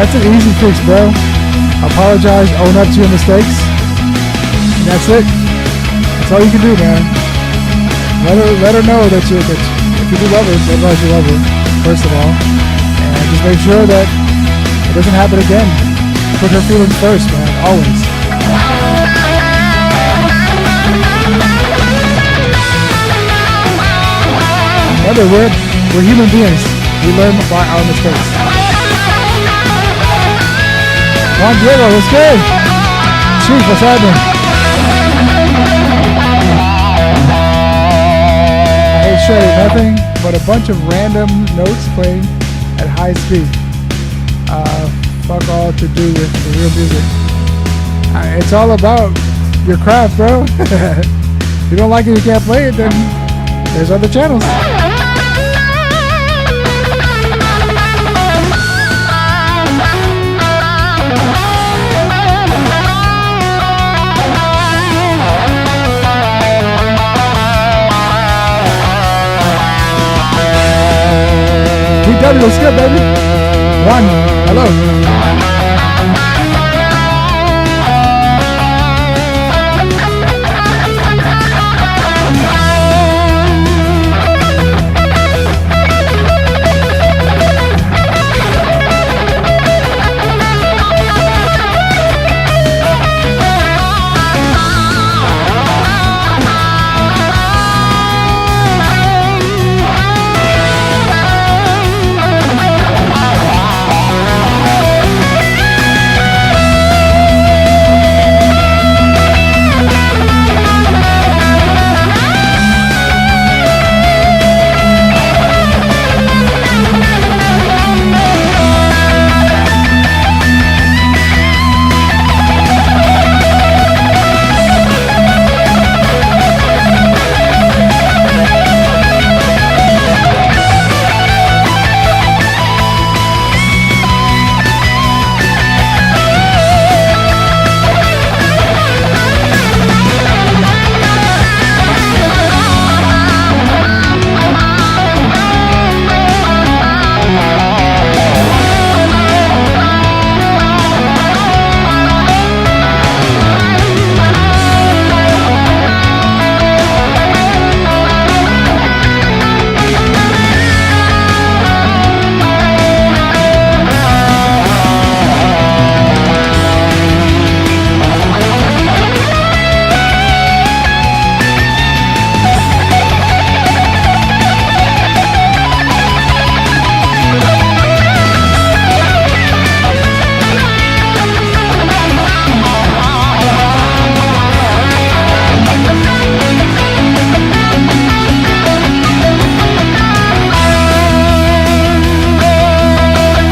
That's an easy fix, bro. Apologize, own up to your mistakes, and that's it. That's all you can do, man. Let her know that if you do love her, realize you love her, first of all, and just make sure that it doesn't happen again. Put her feelings first, man, always. Remember, we're human beings. We learn by our mistakes. Juan Diego, what's good? Chief, what's happening? I hate shredding, nothing but a bunch of random notes playing at high speed. Fuck all to do with the real music. It's all about your craft, bro. If you don't like it, you can't play it, then there's other channels. DW, what's good, baby? One, hello.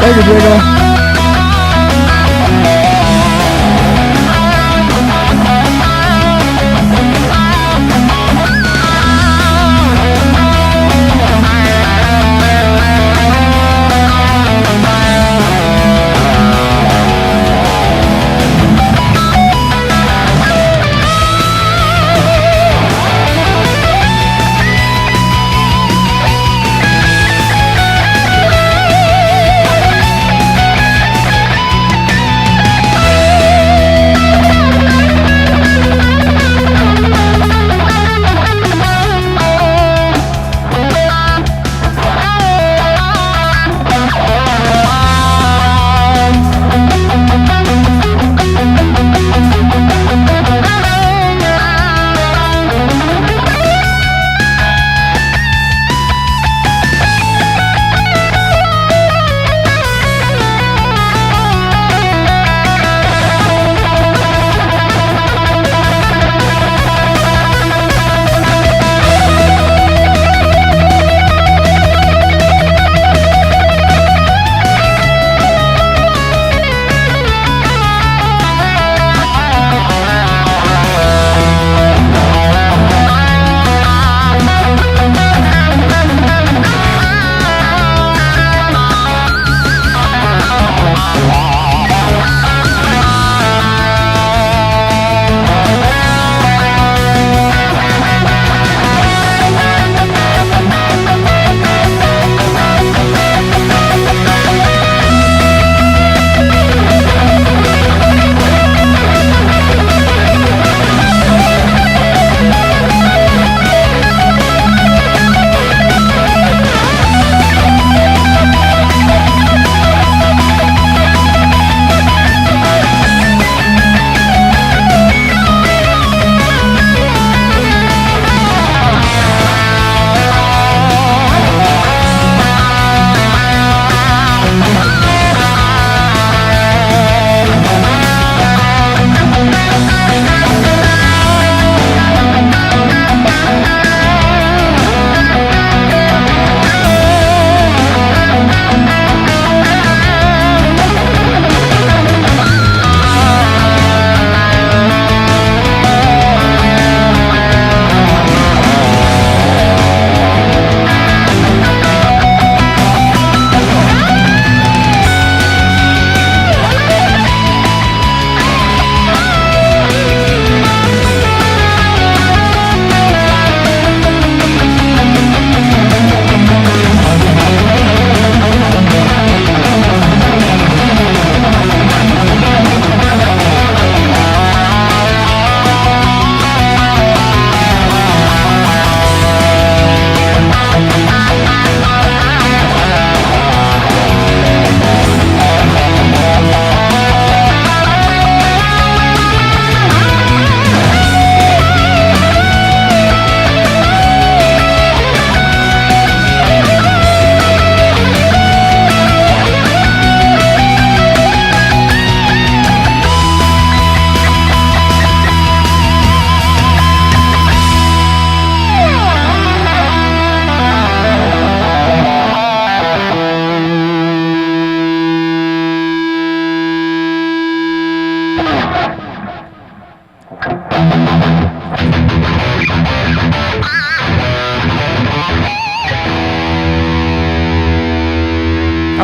Thank you, Diego.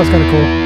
was kind of cool.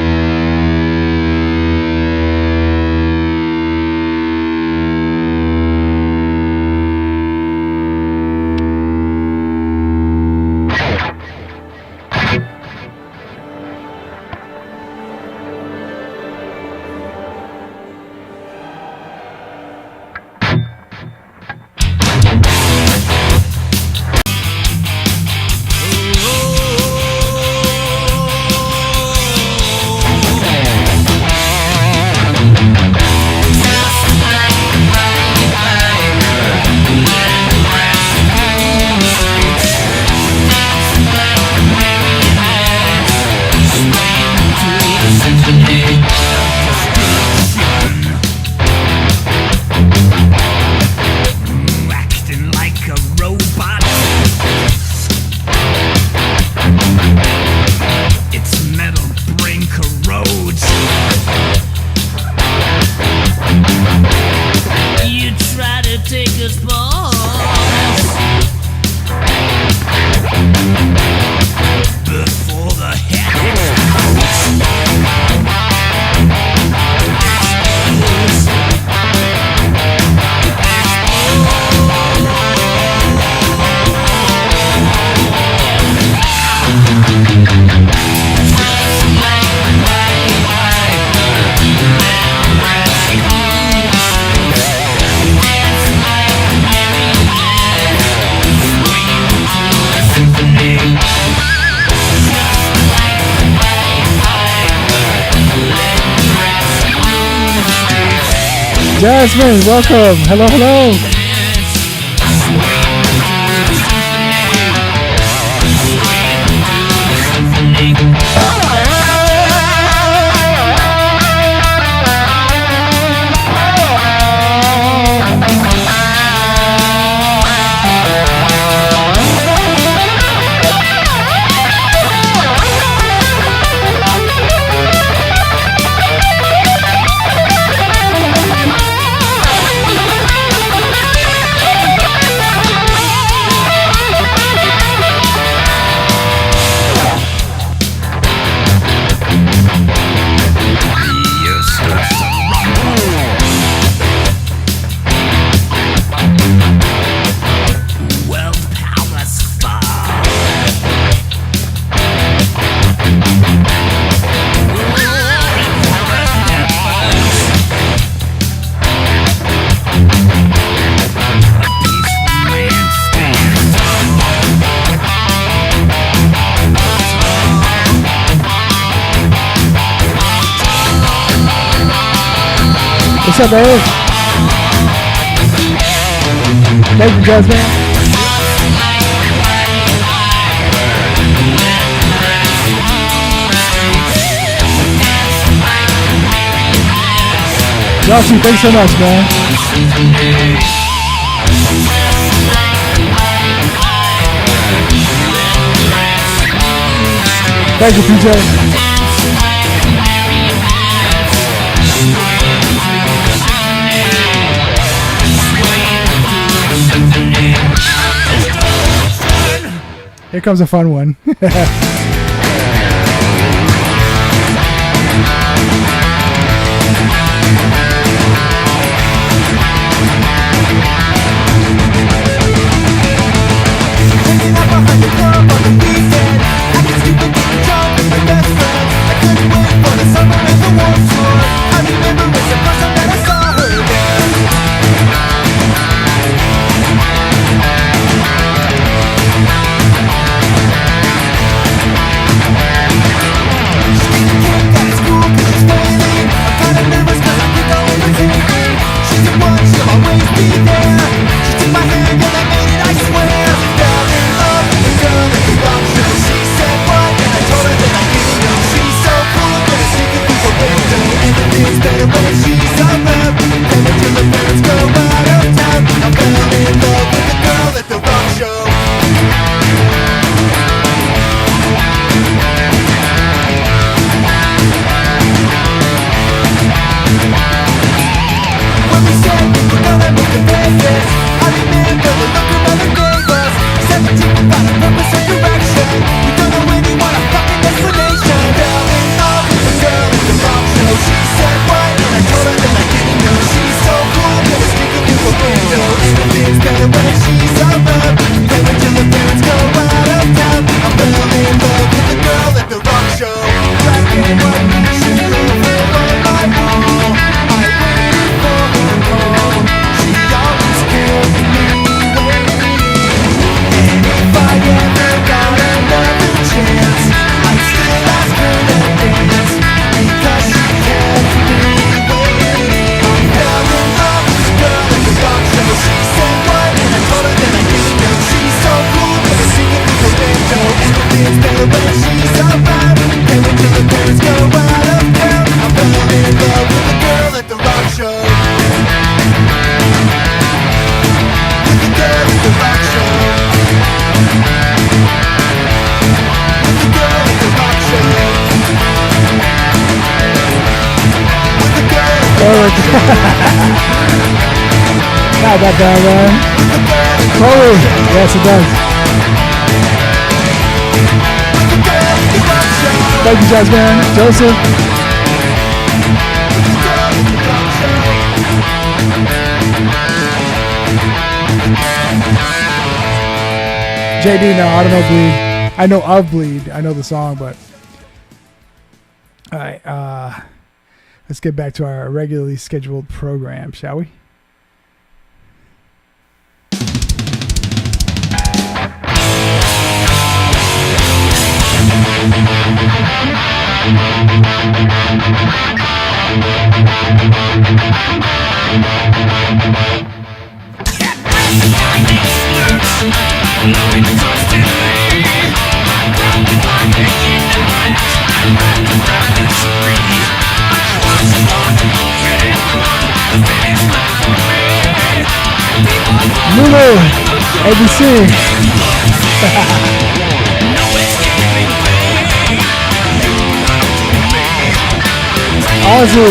Jasmine, welcome. Hello, hello. What's up, babe? Thank you, Jasmine. Joshie, thanks so much, man. Thank you, PJ. Here comes a fun one. Not that bad, man. Chloe. Yes, it does. Thank you, Jasmine. Joseph. JD, no, I don't know Bleed. I know of Bleed. I know the song, but... Alright, let's get back to our regularly scheduled program, shall we? Lulu, ABC. Ozzy.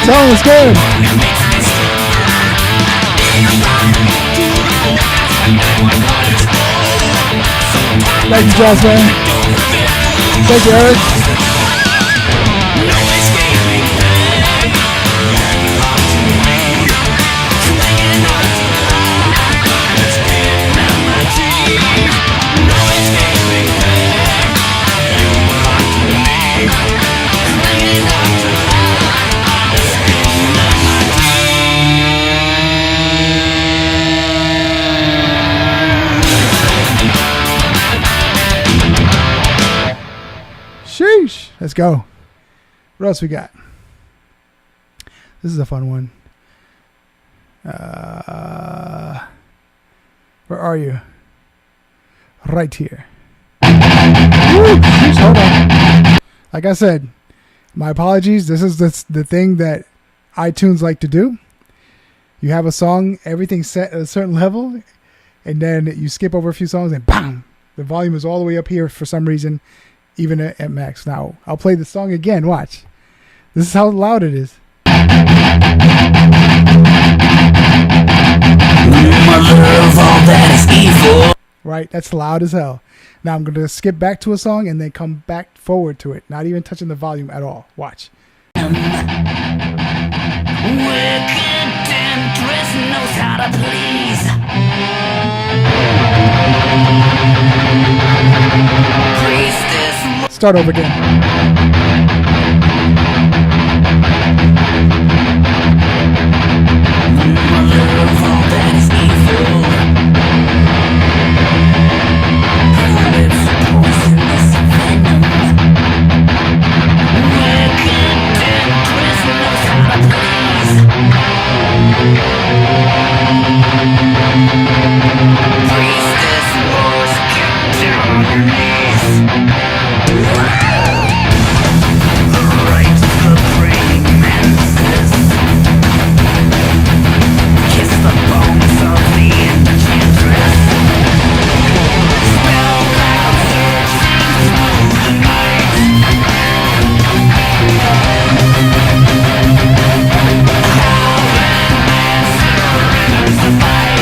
Song is good. Thank you, Jasmine. Thank you, Eric. Sheesh. Let's go. What else we got? This is a fun one. Where are you? Right here. Woo, sheesh, hold on. Like I said, my apologies. This is the thing that iTunes like to do. You have a song, everything set at a certain level, and then you skip over a few songs and bam, the volume is all the way up here for some reason, even at max. Now, I'll play the song again. Watch. This is how loud it is. Right, that's loud as hell. Now I'm going to skip back to a song and then come back forward to it, not even touching the volume at all. Watch. Wicked temptress knows how to please. Priestess. Start over again. Mother of all that is evil. Her lips poisonous venom. Wicked temptress knows how to please. Priestess wars, get down on your knees. The right of the praying mantis. Kiss the bones of the enchantress. Spellbound searching through the night. Howling man surrenders the fight.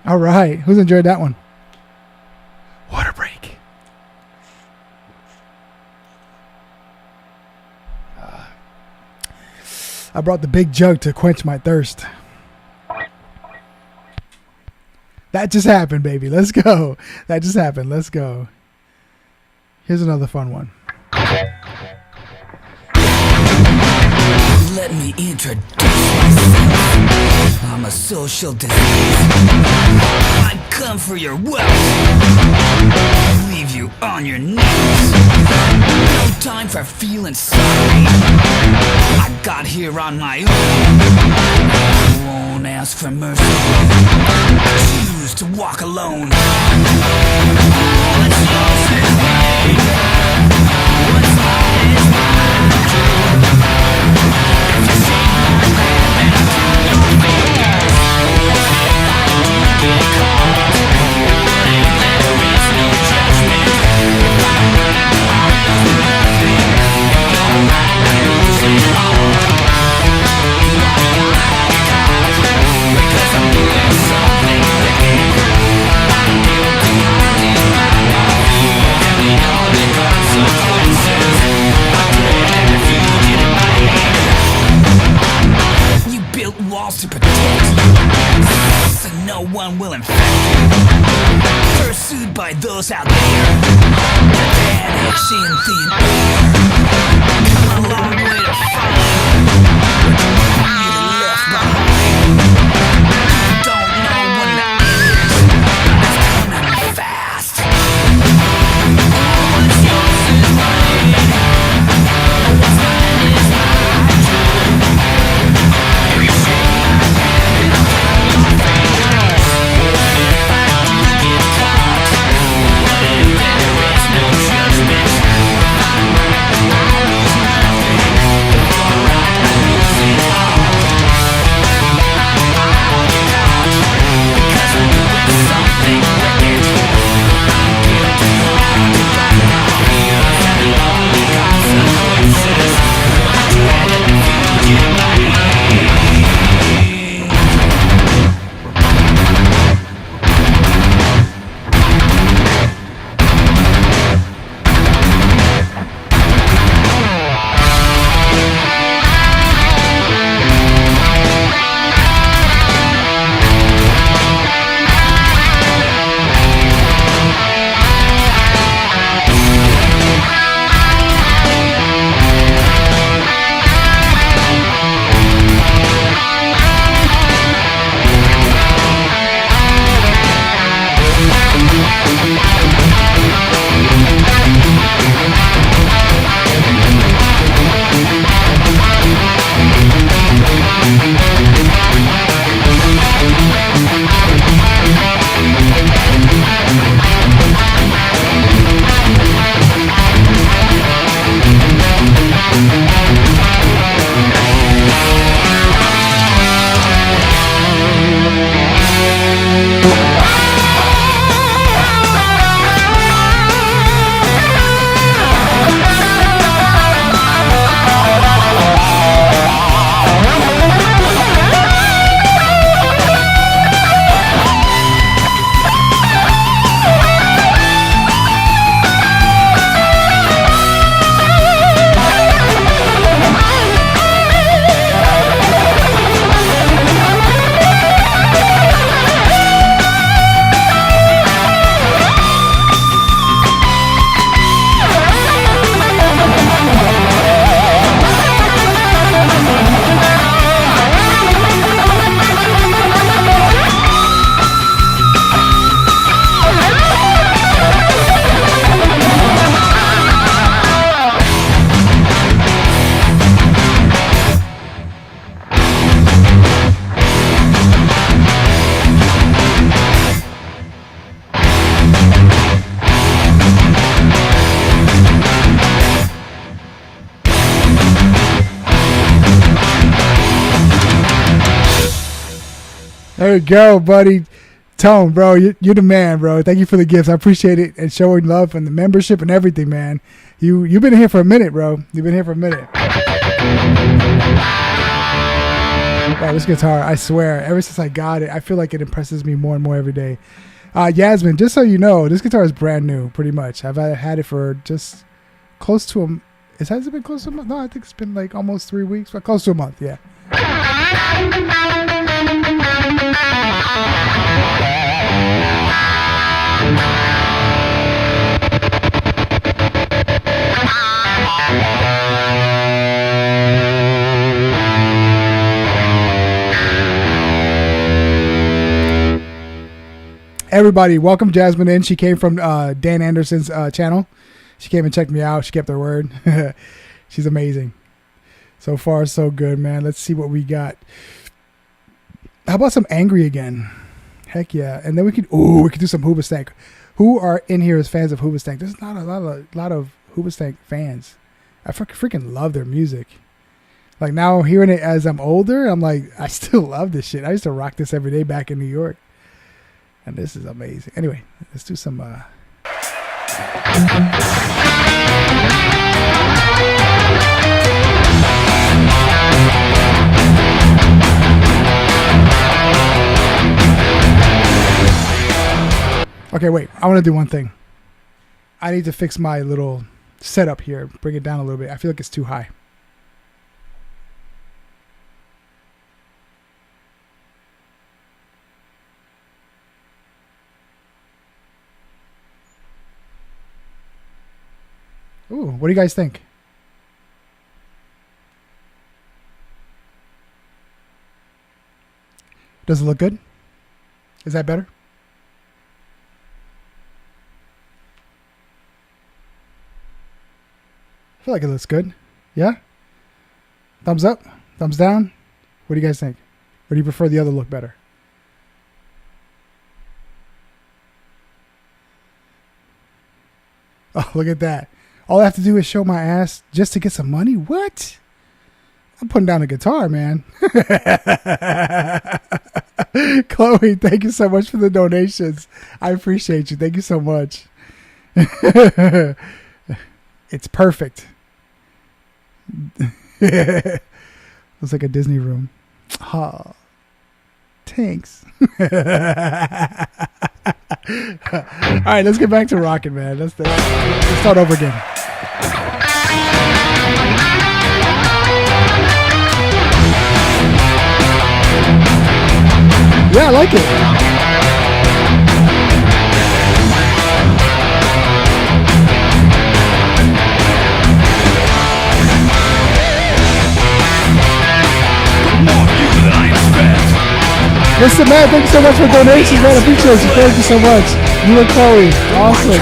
All right. Who's enjoyed that one? Water break. I brought the big jug to quench my thirst. That just happened, baby. Let's go. That just happened. Let's go. Here's another fun one. Let me introduce myself. I'm a social disease. I come for your wealth. Leave you on your knees. No time for feeling sorry. I got here on my own. Won't Don't ask for mercy. Choose to walk alone. What's yours is mine. What's mine is mine. If you see my hand, then I turn your fingers. If I do get caught, then there is no judgment. If I run out of nothing, you're right, I lose it all. Because I'm doing something wicked. I'm guilty only now. I feel heavy all the consequences. I dread every fugitive in my head. You built walls to protect you, so no one will infect you. Pursued by those out there that vanish in thin air. Come a long way to find what you really left behind. Don't know when the end is, but it's coming fast. What's yours is mine. What's mine is mine. If you shake my hand, then I'll count your fingers. If I do get caught, then there is no judgment. If I run out, I lose nothing. You're right, I lose it all. Because I'm doing something wicked. I'm guilty only by my fears and lonely consequences. I dread every fugitive in my head. There we go, buddy. Tone, bro, you're the man, bro. Thank you for the gifts. I appreciate it and showing love and the membership and everything, man. You've been here for a minute, bro. You've been here for a minute. Wow, this guitar, I swear, ever since I got it, I feel like it impresses me more and more every day. Yasmin, just so you know, this guitar is brand new, pretty much. I've had it for just close to a... Has it been close to a month? No, I think it's been like almost 3 weeks, but close to a month, yeah. Everybody, welcome Jasmine in. She came from Dan Anderson's channel. She came and checked me out. She kept her word. She's amazing. So far, so good, man. Let's see what we got. How about some Angry Again? Heck yeah. And then we could do some Hoobastank. Who are in here as fans of Hoobastank? There's not a lot of Hoobastank fans. I freaking love their music. Like now hearing it as I'm older, I'm like, I still love this shit. I used to rock this every day back in New York. And this is amazing. Anyway, let's do some Okay, wait. I want to do one thing. I need to fix my little setup here. Bring it down a little bit. I feel like it's too high. Ooh, what do you guys think? Does it look good? Is that better? I feel like it looks good. Yeah? Thumbs up? Thumbs down? What do you guys think? Or do you prefer the other look better? Oh, look at that. All I have to do is show my ass just to get some money? What? I'm putting down a guitar, man. Chloe, thank you so much for the donations. I appreciate you. Thank you so much. It's perfect. Looks like a Disney room. Oh, thanks. All right, let's get back to rocking, man. Let's start over again. Yeah, I like it. Mr. Matt, thank you so much for donations, man. I appreciate you. Thank you so much. You and Chloe. Awesome.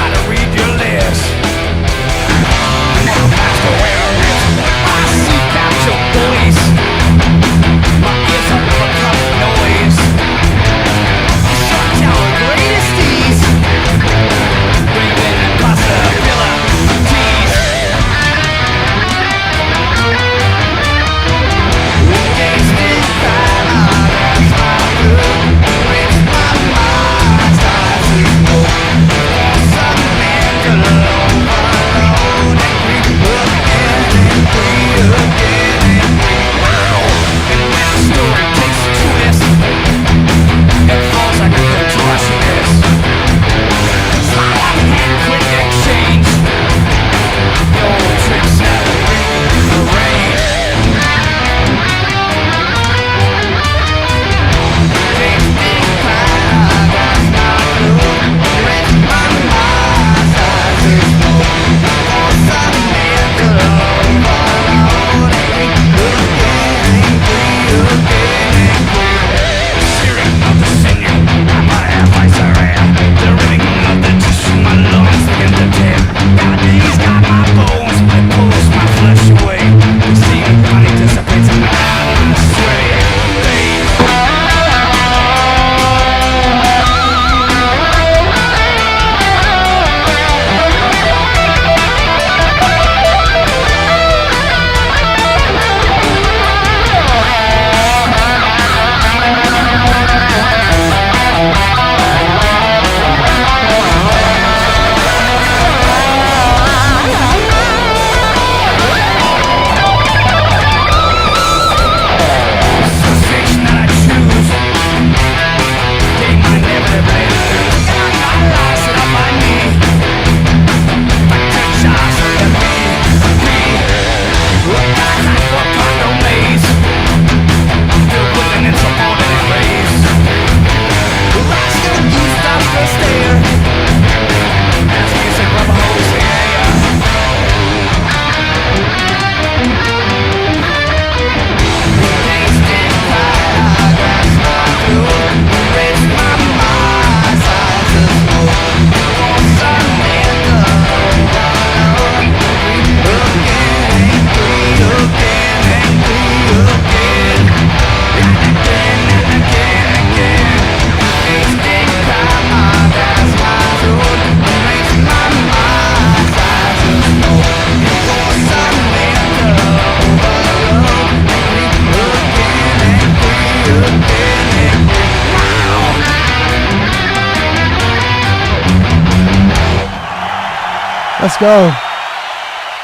Let's go.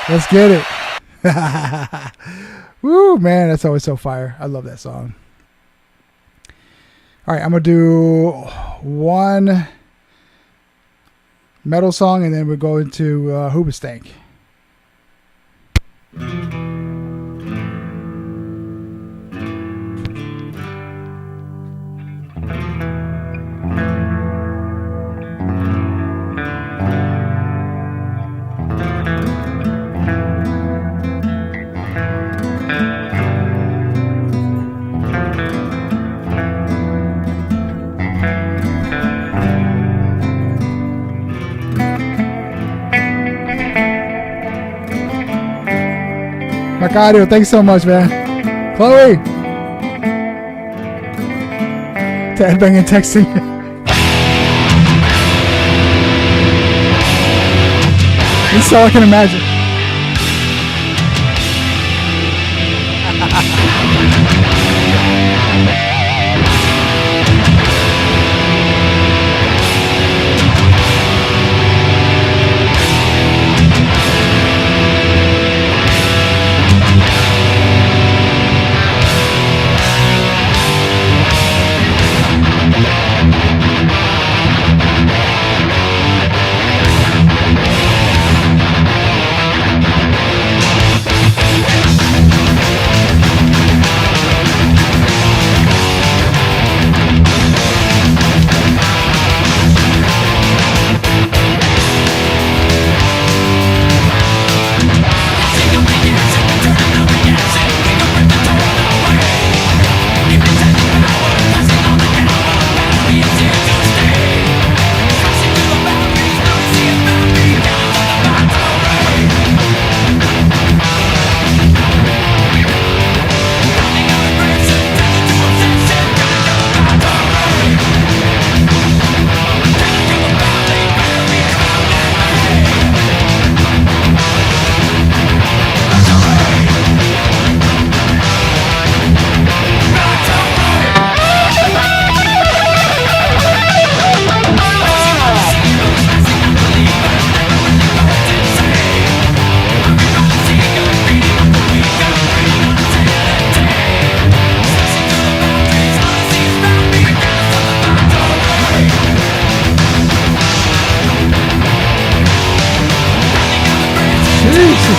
Let's get it. Woo, man, that's always so fire. I love that song. All right, I'm going to do one metal song, and then we'll go into Hoobastank. Macario, thanks so much, man. Chloe! Dad banging texting. That's all I can imagine.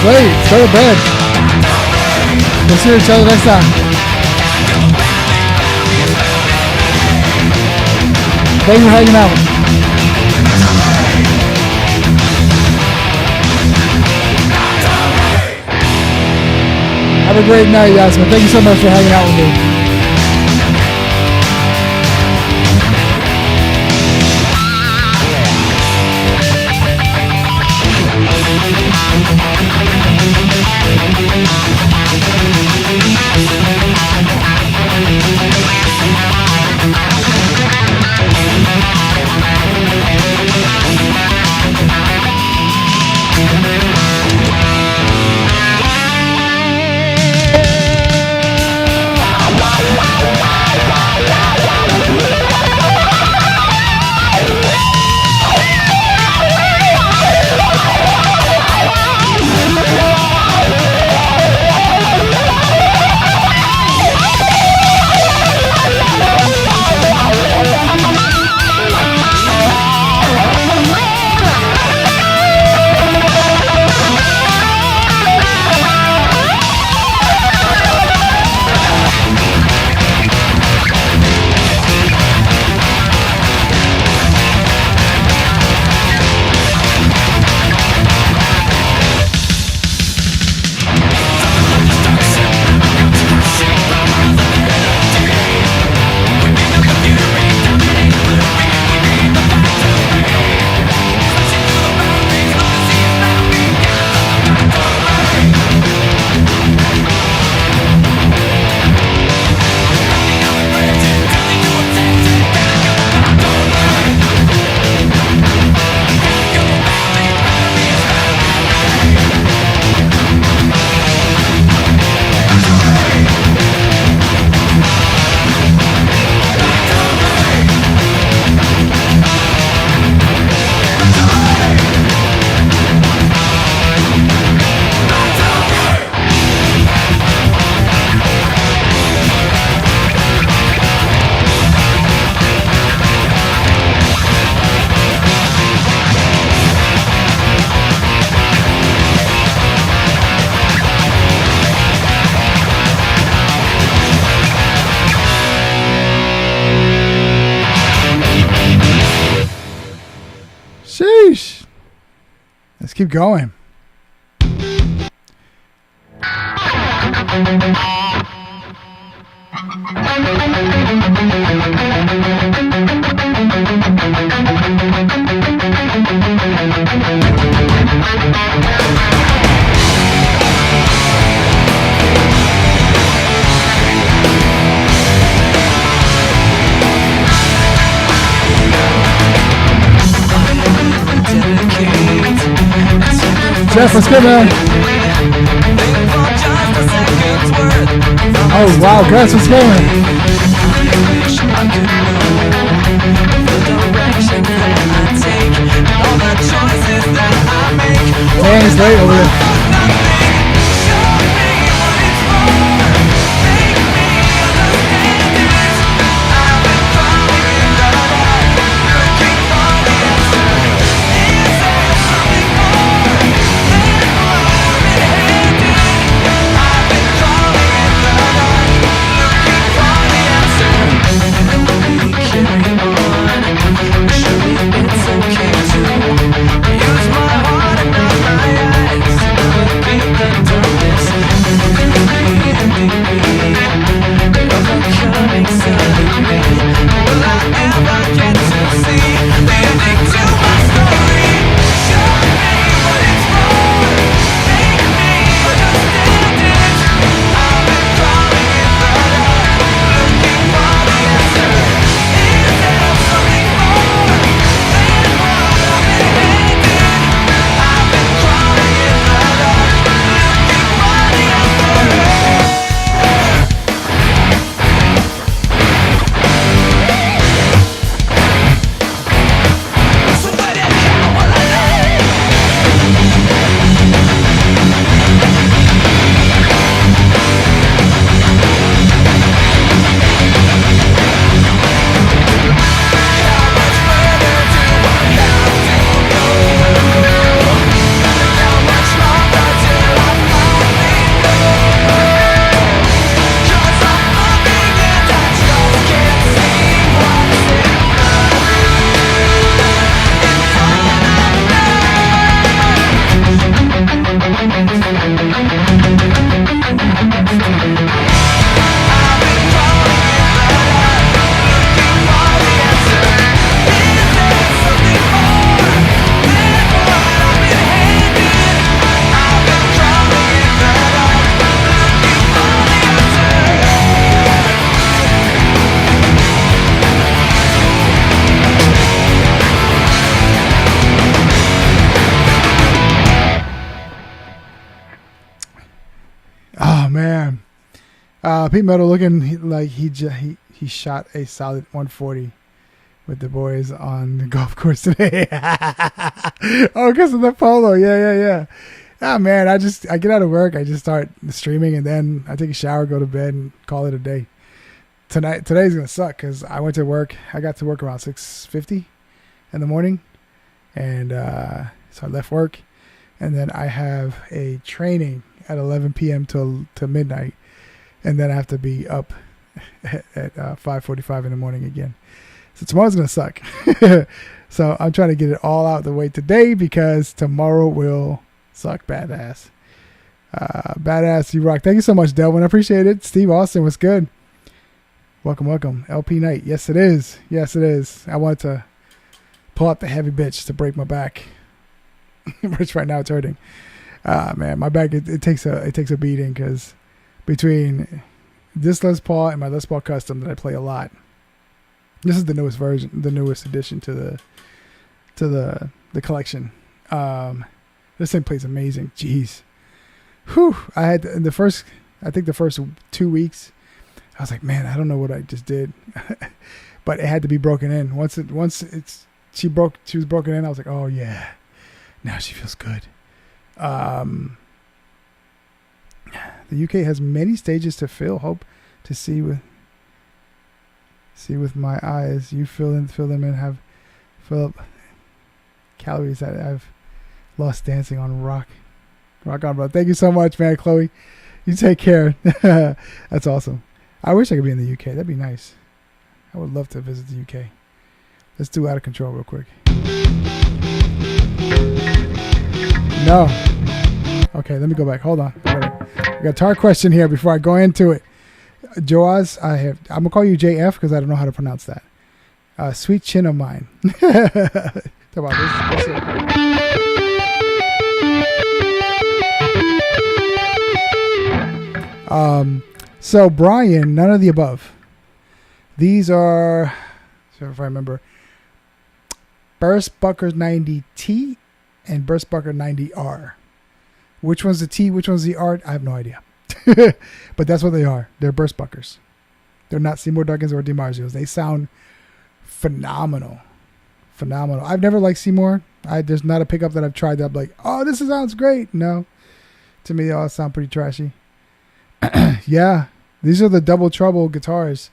Wait, go to bed. We'll see each other next time. Thank you for hanging out. Have a great night, Yasmin. Thank you so much for hanging out with me. Let's keep going. Jeff, what's good, man? Oh, wow, Gus, what's going? Dang, it's late over there. Pete Metal looking like he shot a solid 140 with the boys on the golf course today. Oh, because of the polo. Yeah. Ah, man, I get out of work, I just start streaming, and then I take a shower, go to bed, and call it a day. Today's gonna suck because I went to work. I got to work around 6:50 in the morning, and so I left work, and then I have a training at 11 p.m. to midnight. And then I have to be up at 5:45 in the morning again. So tomorrow's going to suck. So I'm trying to get it all out of the way today because tomorrow will suck badass. Badass, you rock. Thank you so much, Delvin. I appreciate it. Steve Austin, what's good? Welcome. LP night. Yes, it is. I wanted to pull out the heavy bitch to break my back. Which right now it's hurting. Man, my back, it takes a beating because between this Les Paul and my Les Paul Custom that I play a lot. This is the newest version, the newest addition to the collection. This thing plays amazing. Jeez. Whew. I had the first 2 weeks, I was like, man, I don't know what I just did. But it had to be broken in. She was broken in, I was like, oh yeah. Now she feels good. The UK has many stages to fill. Hope to see with my eyes. You fill them in. Fill up calories that I've lost dancing on rock on, bro. Thank you so much, man, Chloe. You take care. That's awesome. I wish I could be in the UK. That'd be nice. I would love to visit the UK. Let's do Out of Control real quick. No. Okay, let me go back. Hold on. I got a guitar question here before I go into it. Joaz, I'm gonna call you JF because I don't know how to pronounce that. Sweet chin of mine. Talk about this. So Brian, none of the above. These are, so if I remember, Burstbucker 90T and Burstbucker 90R. Which one's the T? Which one's the R? I have no idea. But that's what they are. They're Burstbuckers. They're not Seymour Duggins or DiMarzios. They sound phenomenal. Phenomenal. I've never liked Seymour. There's not a pickup that I've tried that I'm like, oh, this sounds great. No. To me, they all sound pretty trashy. Yeah. These are the double trouble guitars.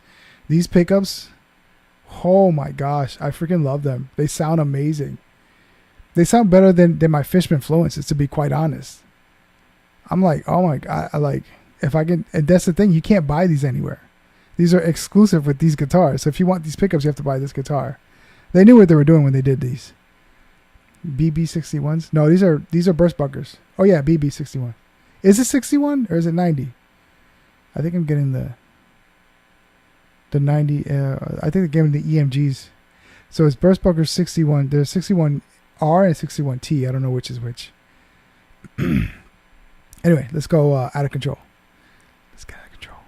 These pickups, oh my gosh, I freaking love them. They sound amazing. They sound better than my Fishman Fluences, to be quite honest. I'm like, oh my God, if I can, and that's the thing, you can't buy these anywhere. These are exclusive with these guitars. So if you want these pickups, you have to buy this guitar. They knew what they were doing when they did these. BB61s? No, these are Burstbuckers. Oh yeah, BB61. Is it 61 or is it 90? I think I'm getting the 90. I think they're giving the EMGs. So it's Burstbucker 61. There's 61R and 61T. I don't know which is which. Anyway, let's go out of control. Let's get out of control.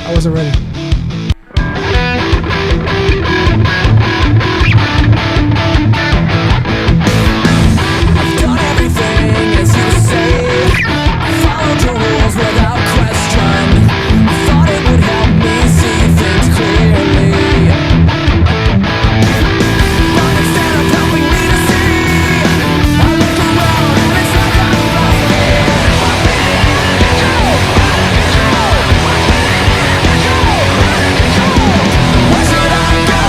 I wasn't ready. I've done everything as you say. I followed your rules without question. I thought it would help me see things clearly. But instead of helping me to see, I look around and it's like I'm blinded. Where should I go?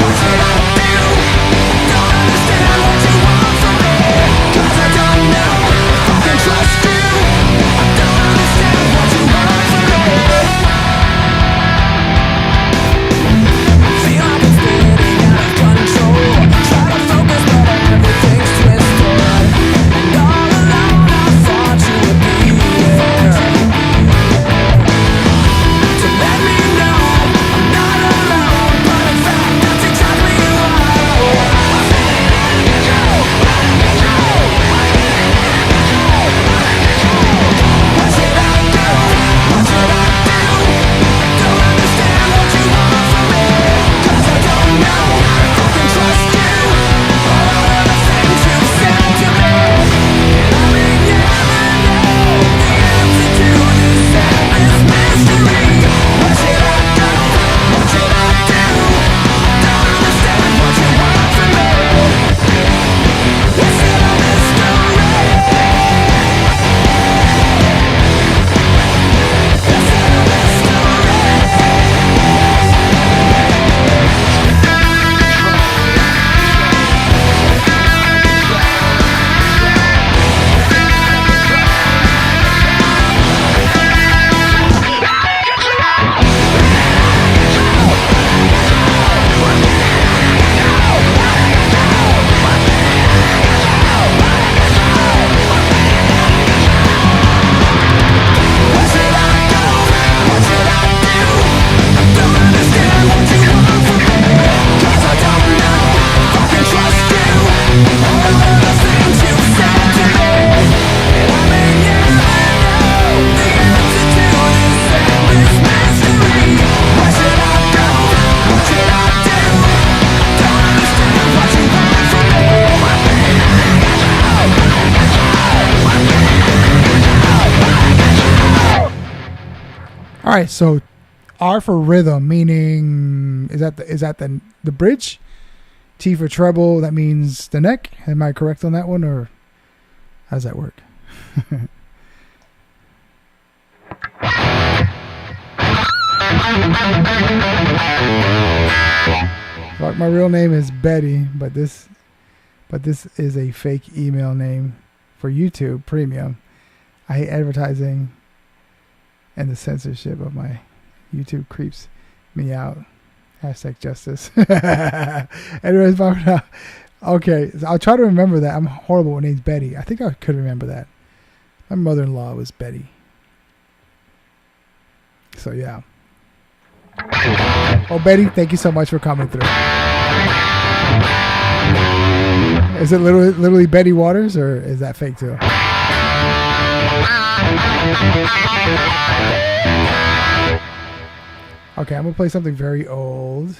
What should I do? I don't understand what you want from me. 'Cause I don't know if I can trust you. I don't understand what you want from me. Feel like I'm spinning out of control. Try to focus but everything's twisted. And all alone I thought you would be there to let me know I'm not alone. But in fact that's exactly who I am. What should I do? What should I do? I don't understand what you want from me. 'Cause I don't know if I can trust you. All of the things you said to me. I may never know the answer to this endless mystery. Where should I go? What should I do? I don't understand what you want from me. Is it a mystery? Where should I go? What should I do? I don't understand what you want from me. 'Cause I don't know if I can trust you. All of the things you said to me. And I may never know the answer to this endless mystery. Where should I go? What should I do? I don't understand what you want from me. All right, so R for rhythm, meaning is that the bridge? T for treble, that means the neck. Am I correct on that one, or how does that work? Fuck, my real name is Betty, but this is a fake email name for YouTube Premium. I hate advertising, and the censorship of my YouTube creeps me out. Hashtag justice. Anyways, Okay, so I'll try to remember that. I'm horrible with names. Betty. I think I could remember that. My mother-in-law was Betty. So yeah. Oh, Betty, thank you so much for coming through. Is it literally Betty Waters, or is that fake too? Okay, I'm gonna play something very old.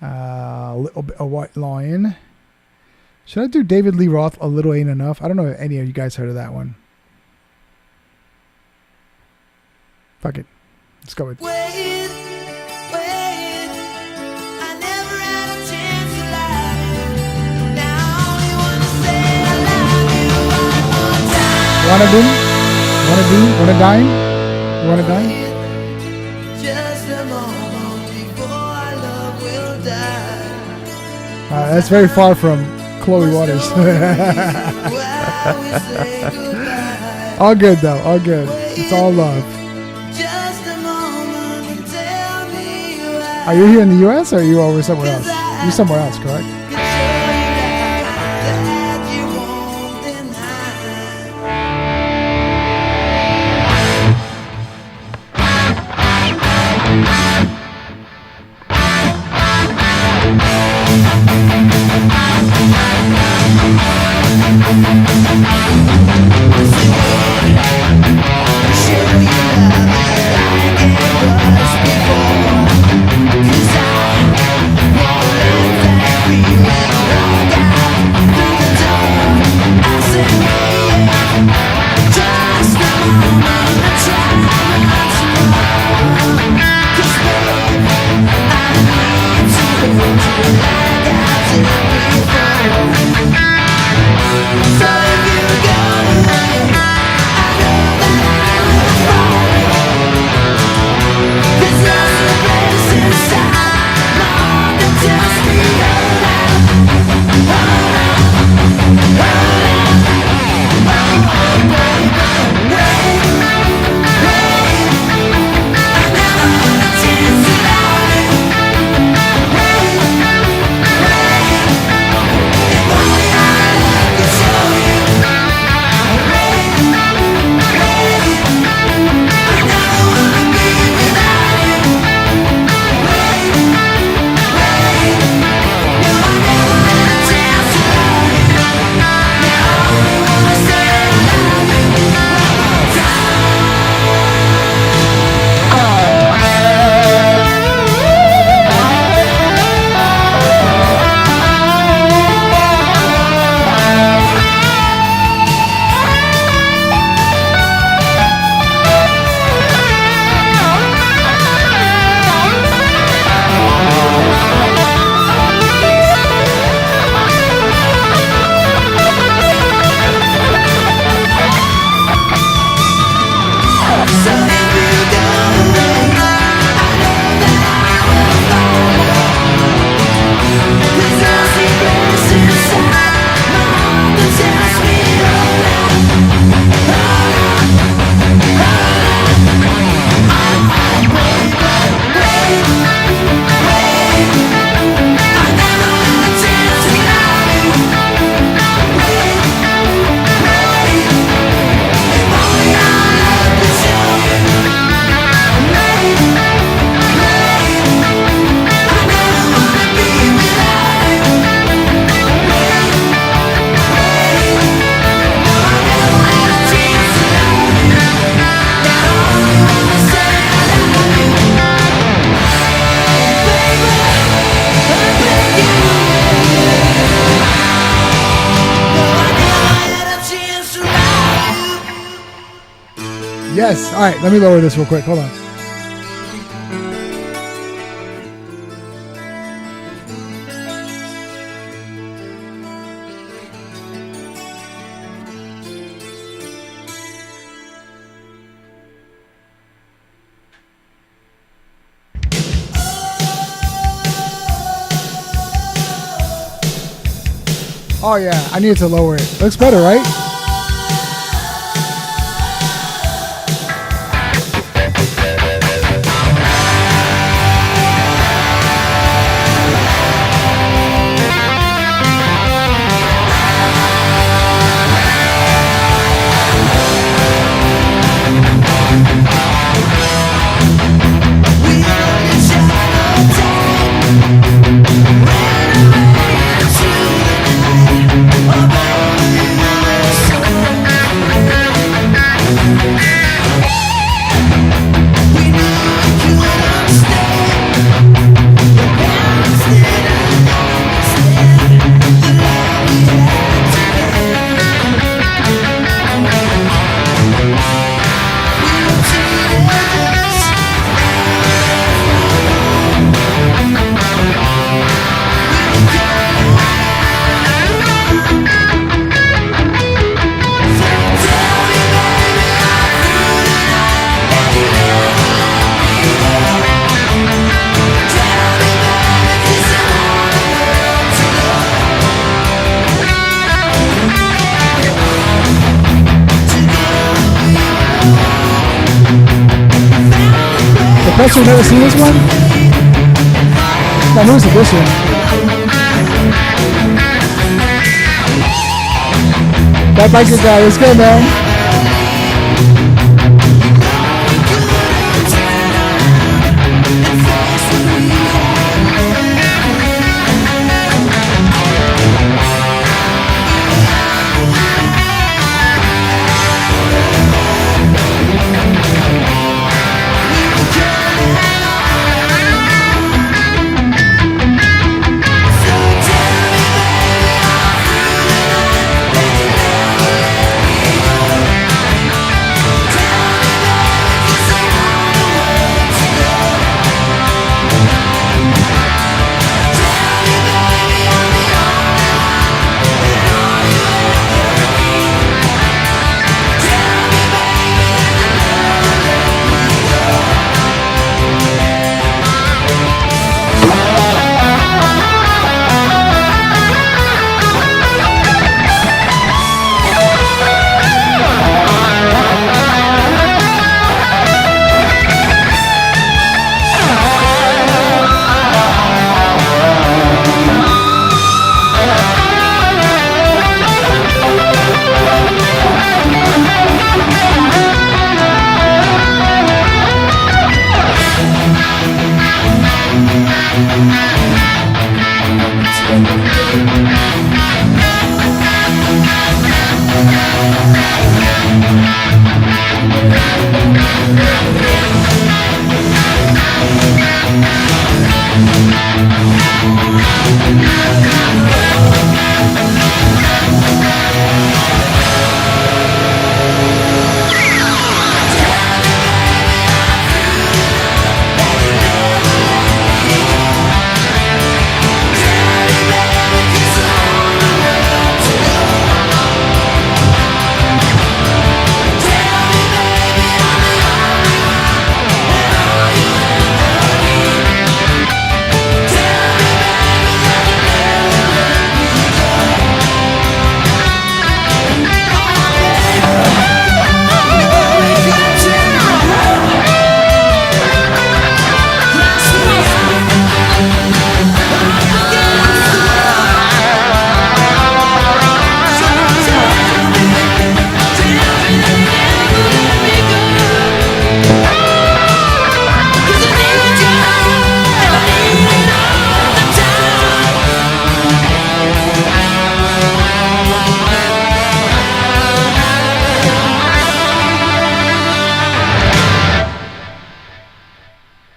A White Lion. Should I do David Lee Roth? A Little Ain't Enough. I don't know if any of you guys heard of that one. Fuck it. Let's go with it. Wanna dine? You wanna dine? Just a moment before our love will die. That's very far from Chloe Waters. All good though, all good. It's all love. Are you here in the US or are you over somewhere else? You're somewhere else, correct? Yes. All right, let me lower this real quick. Hold on. Oh yeah, I needed to lower it. Looks better, right? actually never seen this one. My newest edition. That biker guy is good, man.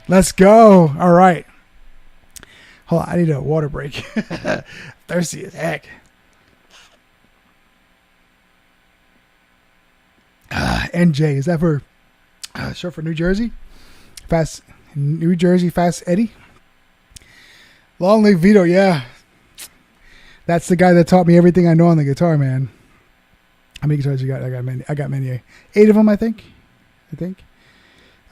Let's go. All right. Hold on. I need a water break. Thirsty as heck. NJ. Is that for short for New Jersey? New Jersey Fast Eddie. Long Live Vito. Yeah. That's the guy that taught me everything I know on the guitar, man. How many guitars you got? I got many. 8 of them, I think.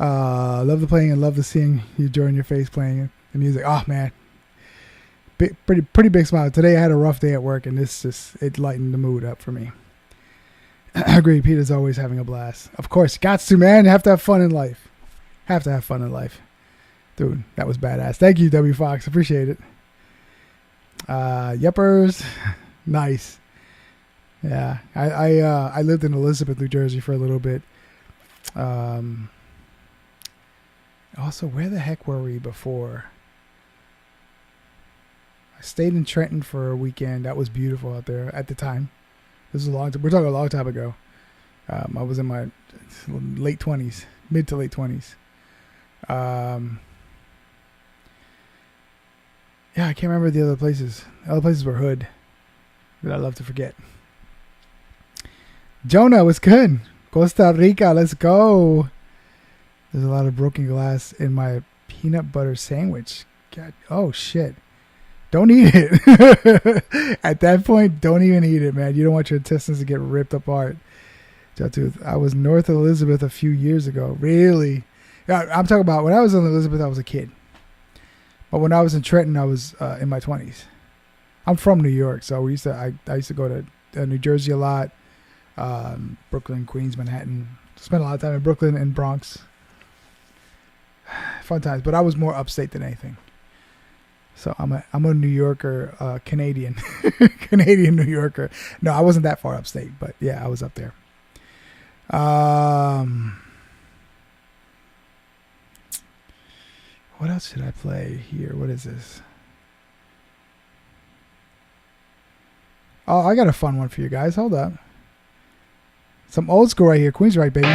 Love the playing and love the seeing you during your face playing the music. Oh man, pretty big smile. Today I had a rough day at work, and it lightened the mood up for me. I agree. Peter's always having a blast. Of course, got to, man. You have to have fun in life. Dude, that was badass. Thank you, W Fox. Appreciate it. Yuppers, nice. Yeah, I lived in Elizabeth, New Jersey for a little bit. Also, where the heck were we before? I stayed in Trenton for a weekend. That was beautiful out there at the time. This is we're talking a long time ago. I was in my late 20s, mid to late 20s. Yeah, I can't remember the other places. The other places were hood that I love to forget. Jonah, what's good? Costa Rica, let's go. There's a lot of broken glass in my peanut butter sandwich. God, oh shit. Don't eat it. At that point, don't even eat it, man. You don't want your intestines to get ripped apart. I was north of Elizabeth a few years ago. Really? Yeah, I'm talking about when I was in Elizabeth, I was a kid. But when I was in Trenton, I was in my 20s. I'm from New York, so I used to go to New Jersey a lot. Brooklyn, Queens, Manhattan. Spent a lot of time in Brooklyn and Bronx. fun times. But I was more upstate than anything. So I'm a New Yorker, Canadian, Canadian New Yorker. No, I wasn't that far upstate, but yeah, I was up there. What else should I play here? What is this? Oh, I got a fun one for you guys. Hold up. Some old school right here. Queensryche, baby.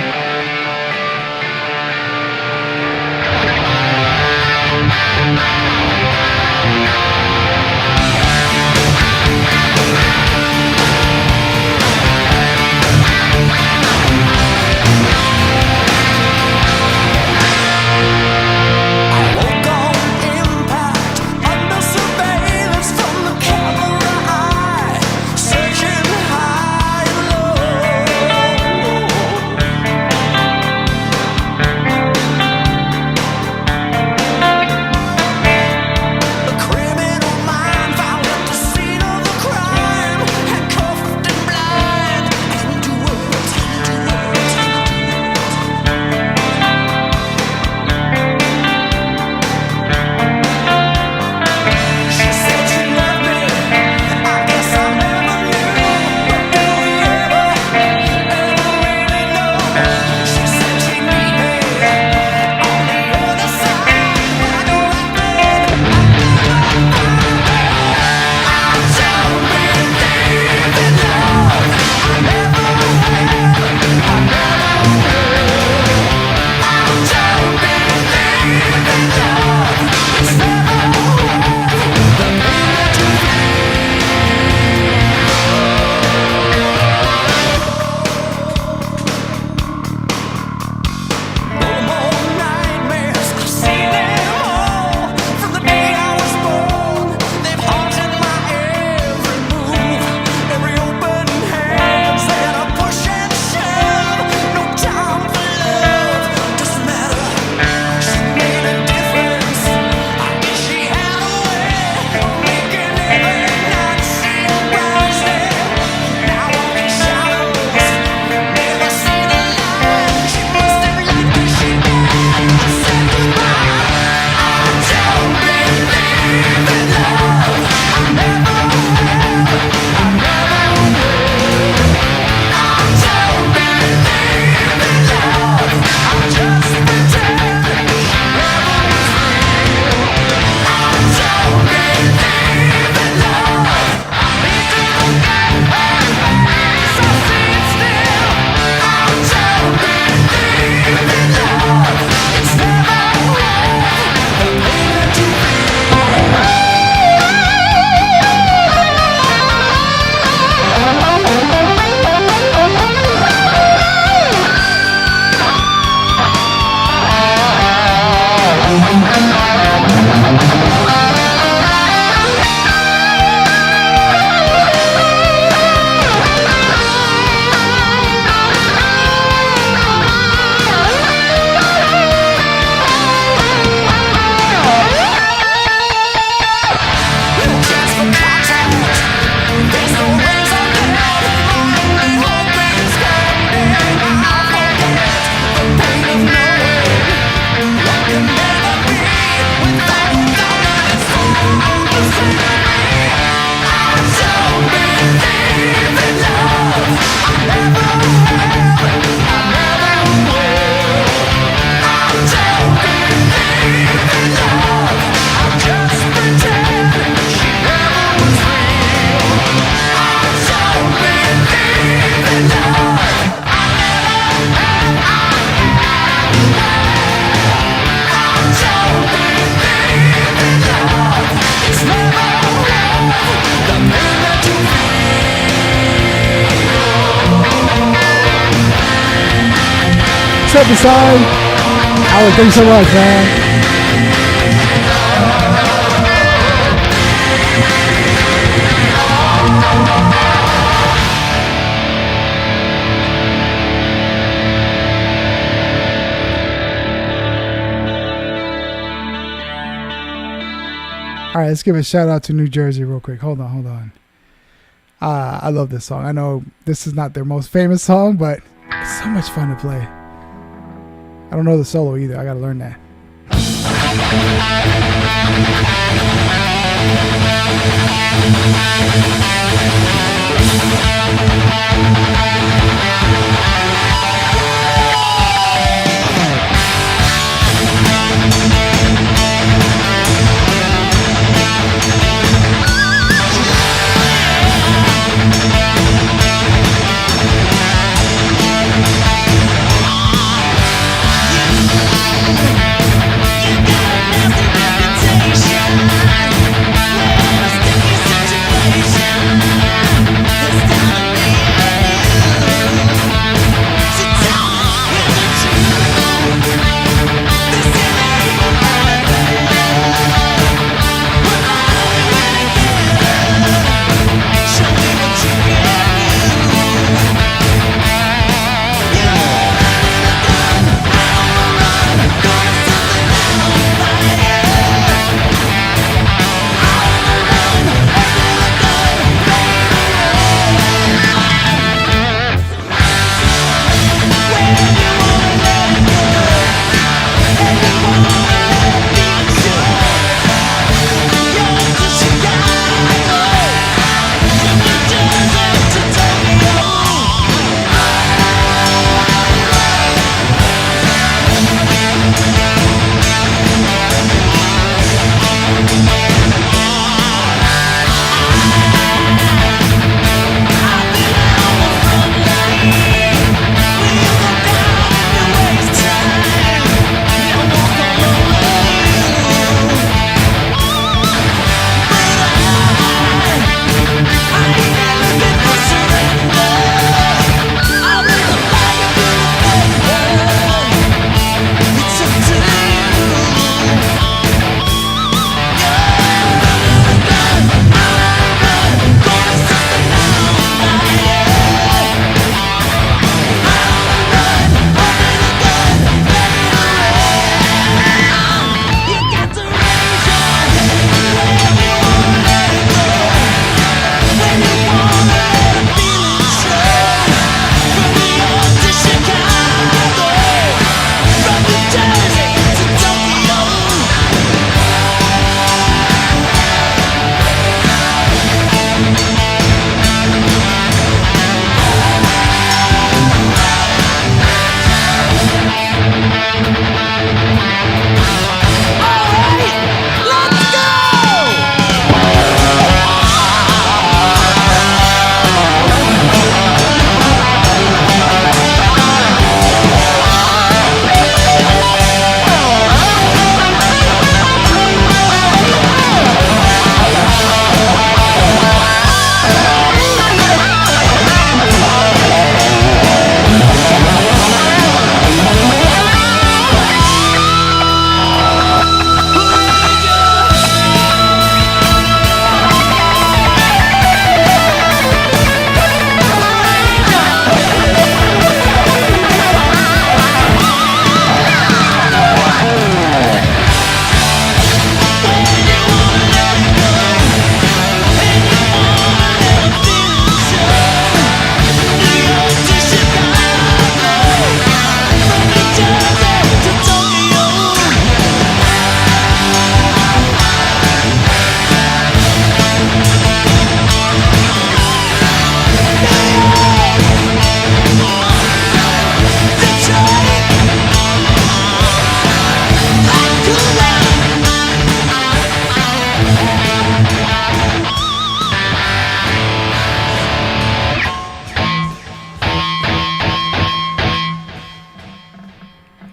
Step aside. Howard, thanks so much, man. All right, let's give a shout out to New Jersey real quick. Hold on. I love this song. I know this is not their most famous song, but it's so much fun to play. I don't know the solo either. I gotta learn that.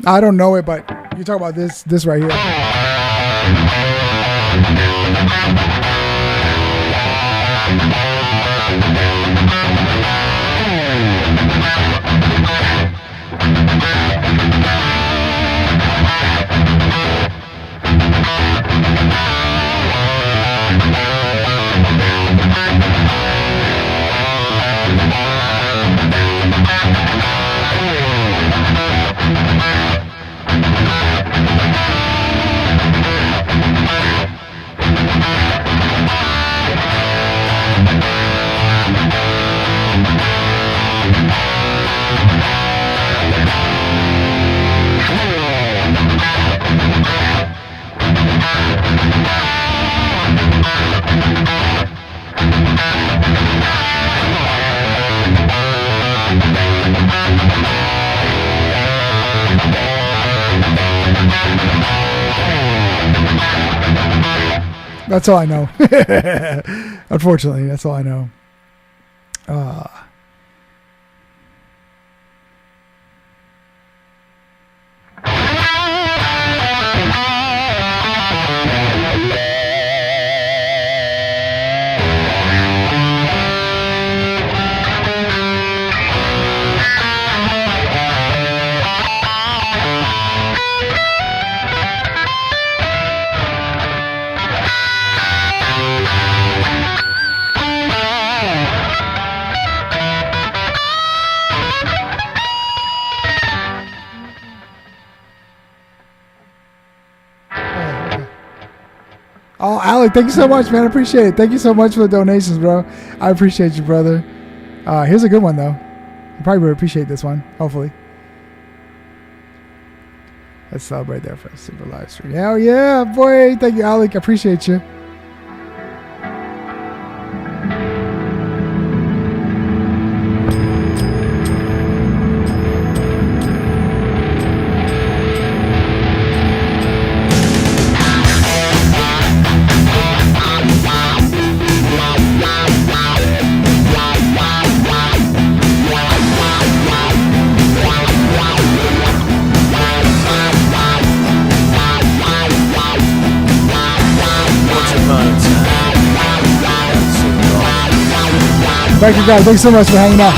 I don't know it, but you talk about this right here. That's all I know. Unfortunately, that's all I know. Oh, Alec, thank you so much, man. I appreciate it. Thank you so much for the donations, bro. I appreciate you, brother. Here's a good one, though. You probably would appreciate this one, hopefully. Let's celebrate that for a super live stream. Hell yeah, boy. Thank you, Alec. I appreciate you. Thank you guys. Thanks so much for hanging out.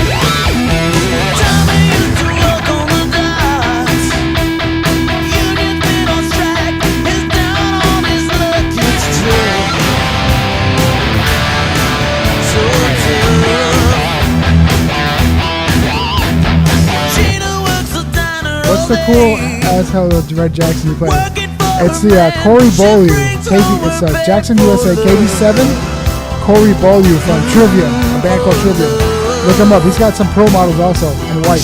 What's the cool as hell the Red Jackson you play? It's the Corey Beaulieu. It's Jackson USA KB7. Corey Beaulieu from Trivia, a band called Trivia. Look him up. He's got some pro models also in white.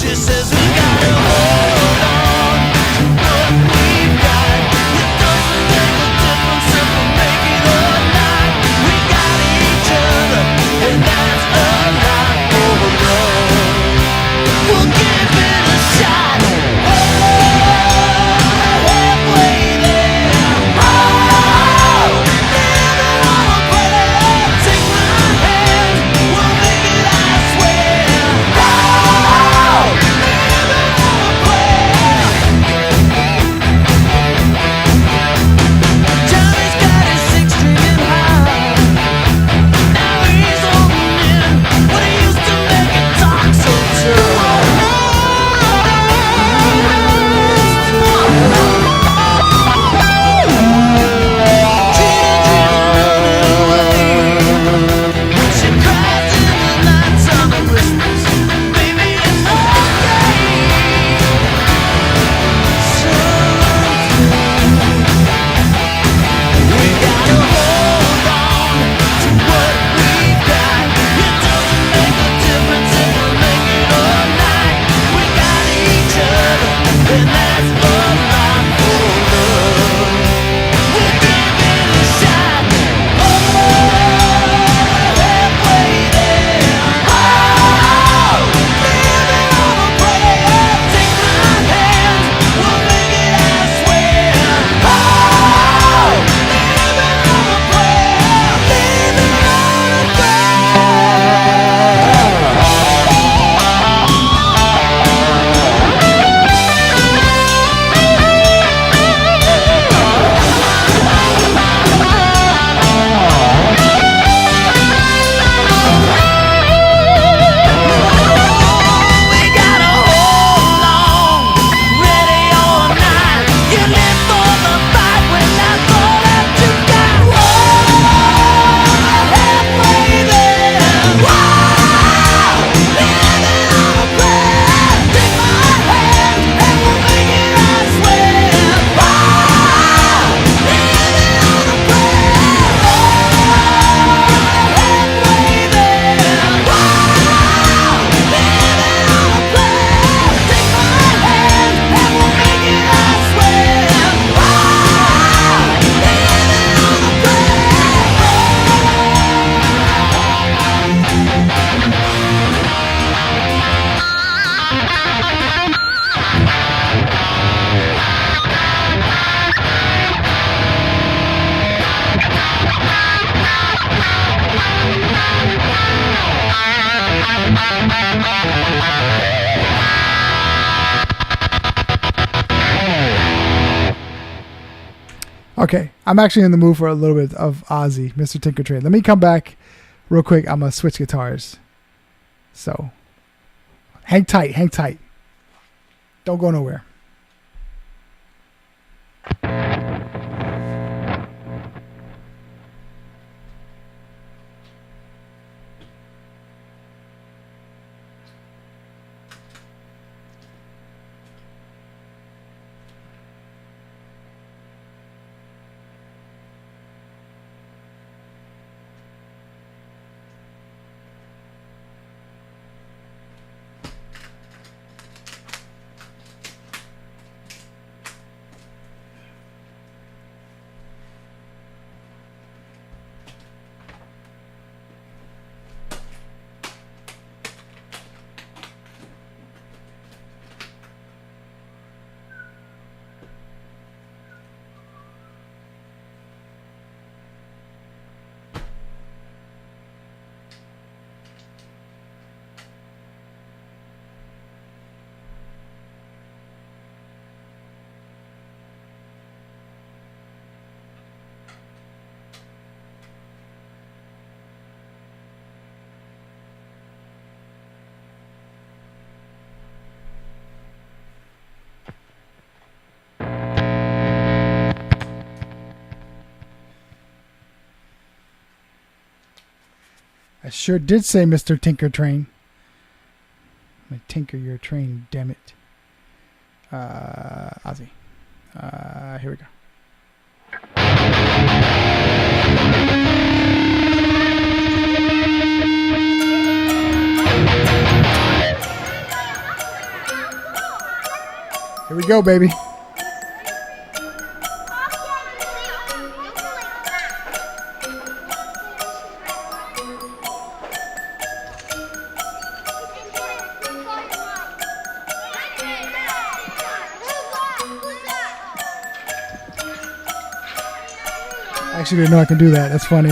Okay, I'm actually in the mood for a little bit of Ozzy, Mr. Tinker Train. Let me come back real quick. I'm going to switch guitars. So, hang tight, hang tight. Don't go nowhere. I sure did say Mr. Tinker Train. I'm gonna tinker your train, damn it. Ozzy. Here we go. Here we go, baby. I actually didn't know I can do that. That's funny.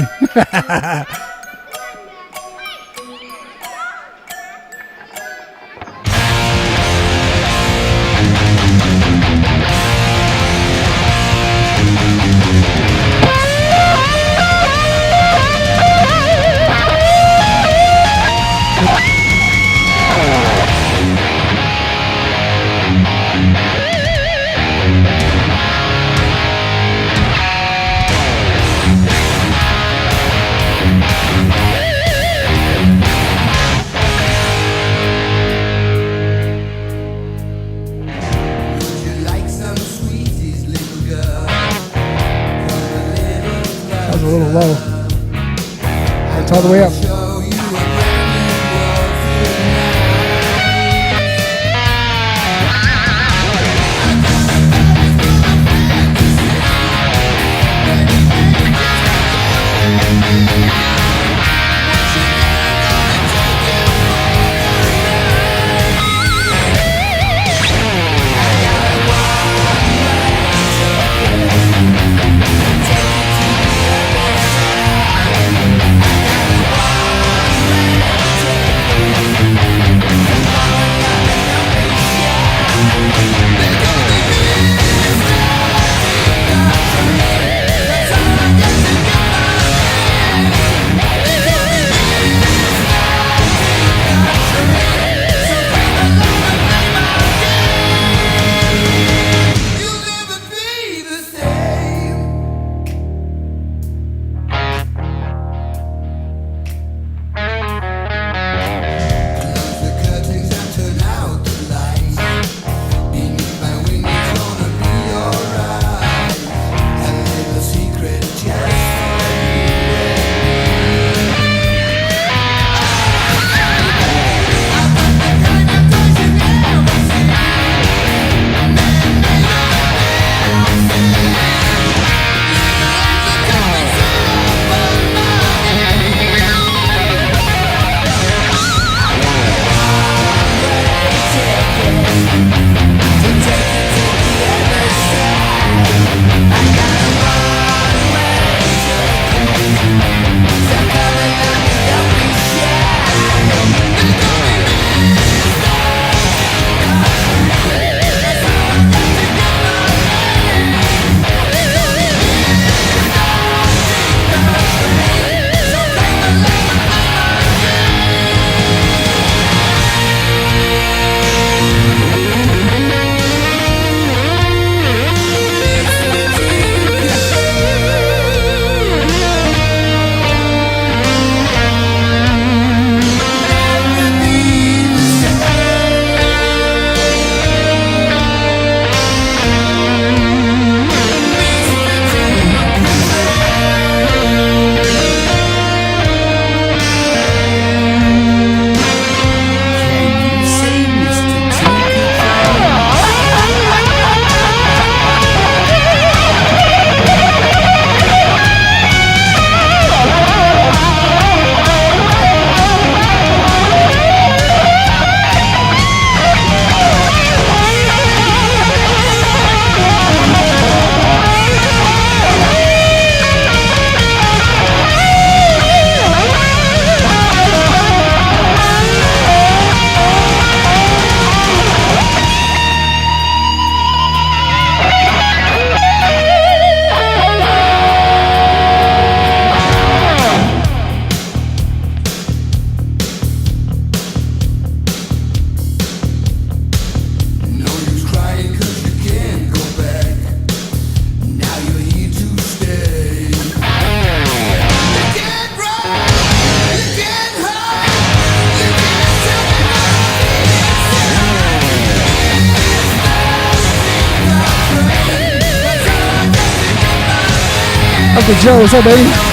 A little low. It's all the way up. Uncle Joe, what's up, baby?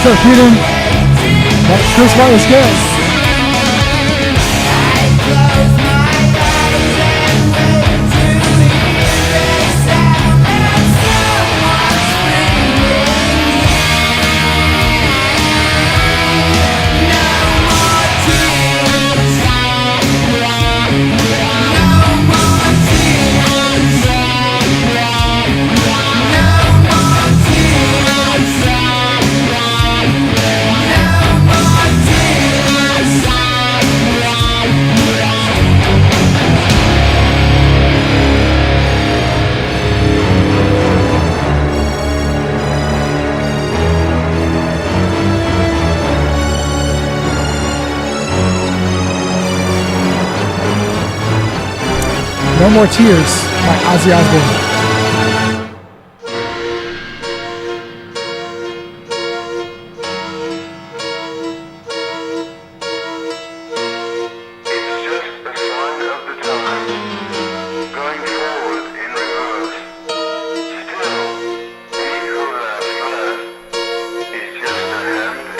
What's up, Peter? That's Chris Wallace Girls. No More Tears by Ozzy Osbourne. Still, he who has left is just a hand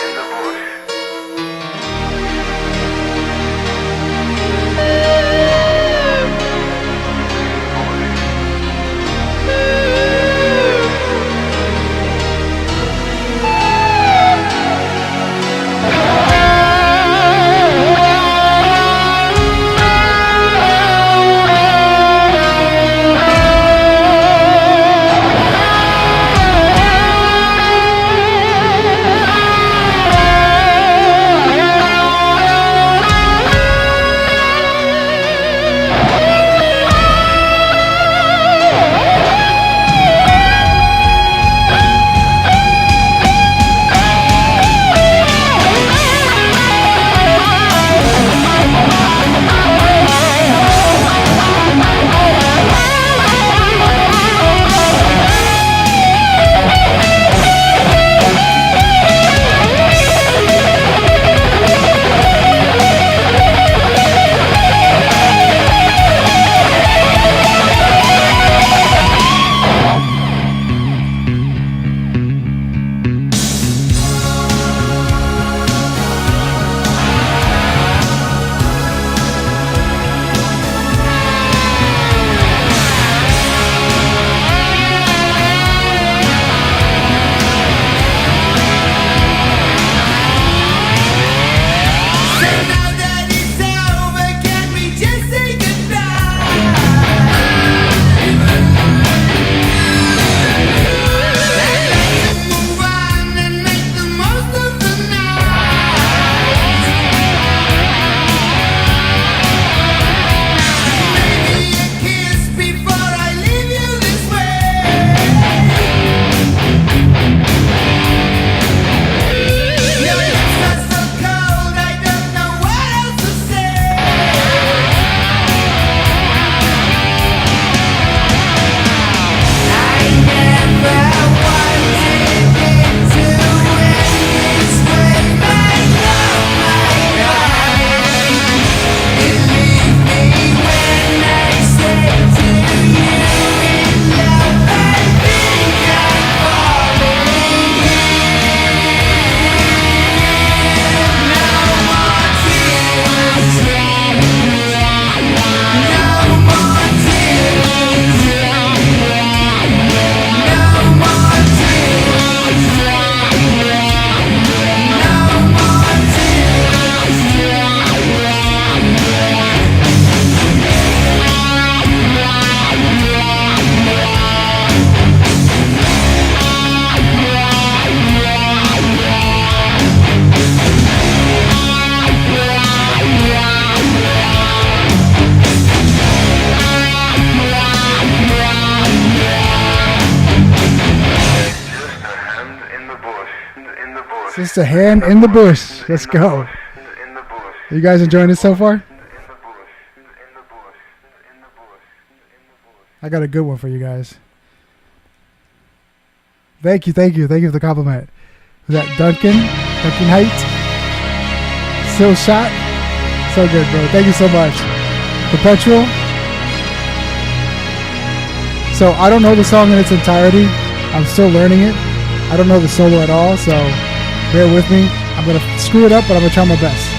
Just a hand in the bush. Let's go. Are you guys enjoying this so far? I got a good one for you guys. Thank you for the compliment. Was that Duncan Height? Still shot? So good, bro. Thank you so much. Perpetual. So I don't know the song in its entirety. I'm still learning it. I don't know the solo at all, so bear with me. I'm going to screw it up, but I'm going to try my best.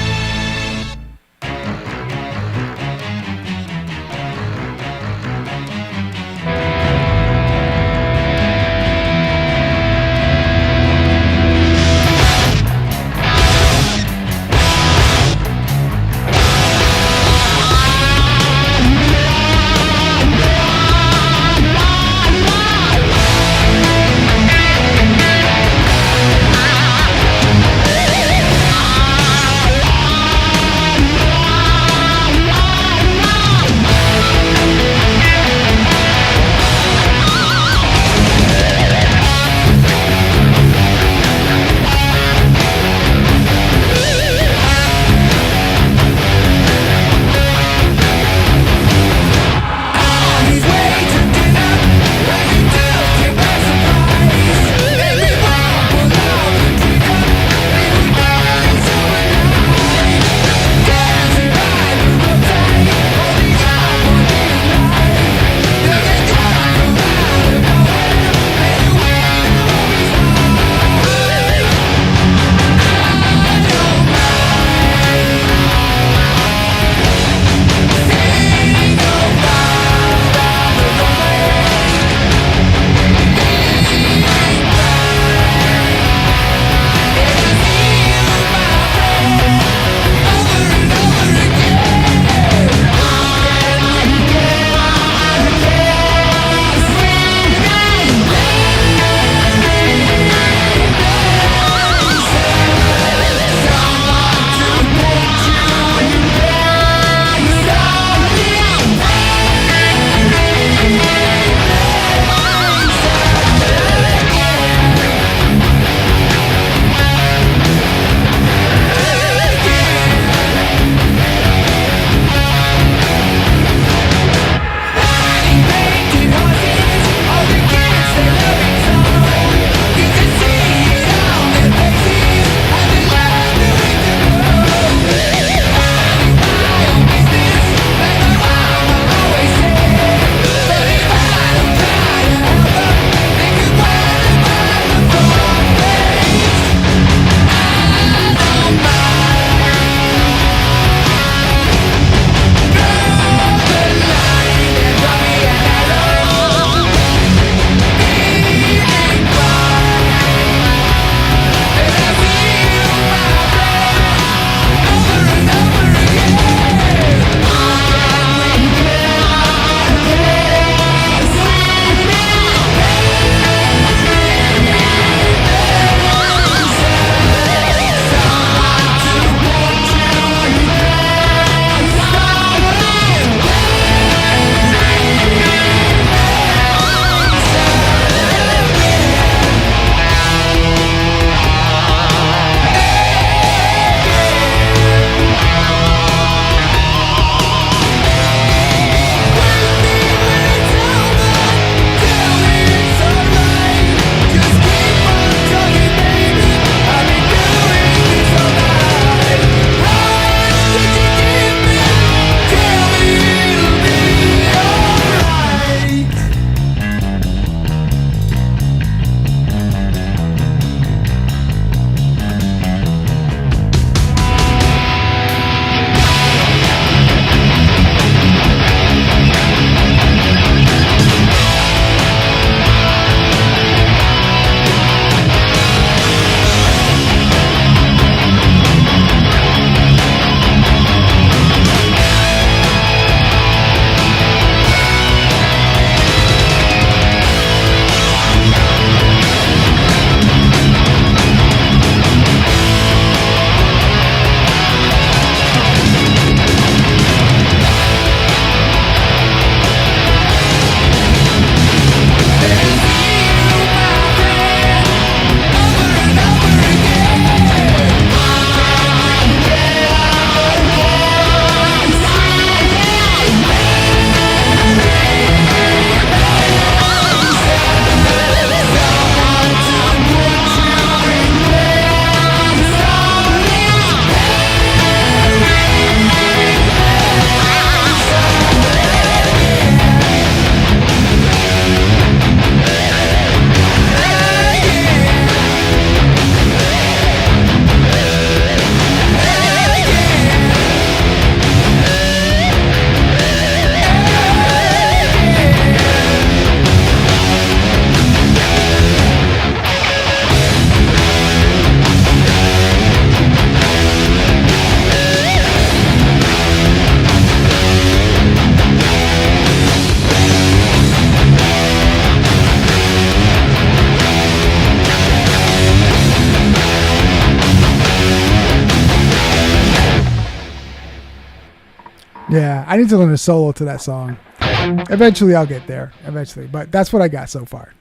I need to learn a solo to that song. Eventually, I'll get there. Eventually, but that's what I got so far.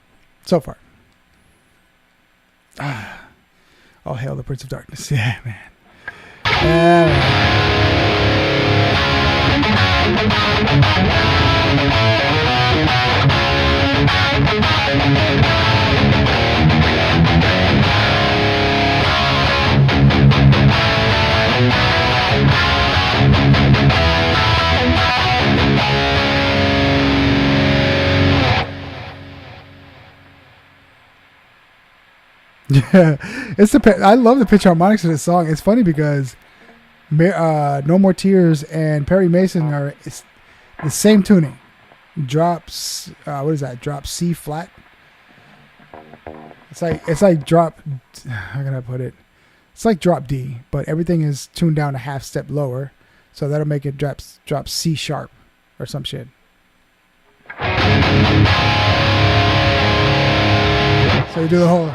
Oh, hail the Prince of Darkness. Yeah, man. Yeah, I love the pitch harmonics of this song. It's funny because No More Tears and Perry Mason are the same tuning. Drops, what is that? Drop C flat. It's like drop. How can I put it? It's like drop D, but everything is tuned down a half step lower, so that'll make it drop C sharp or some shit. So you do the whole.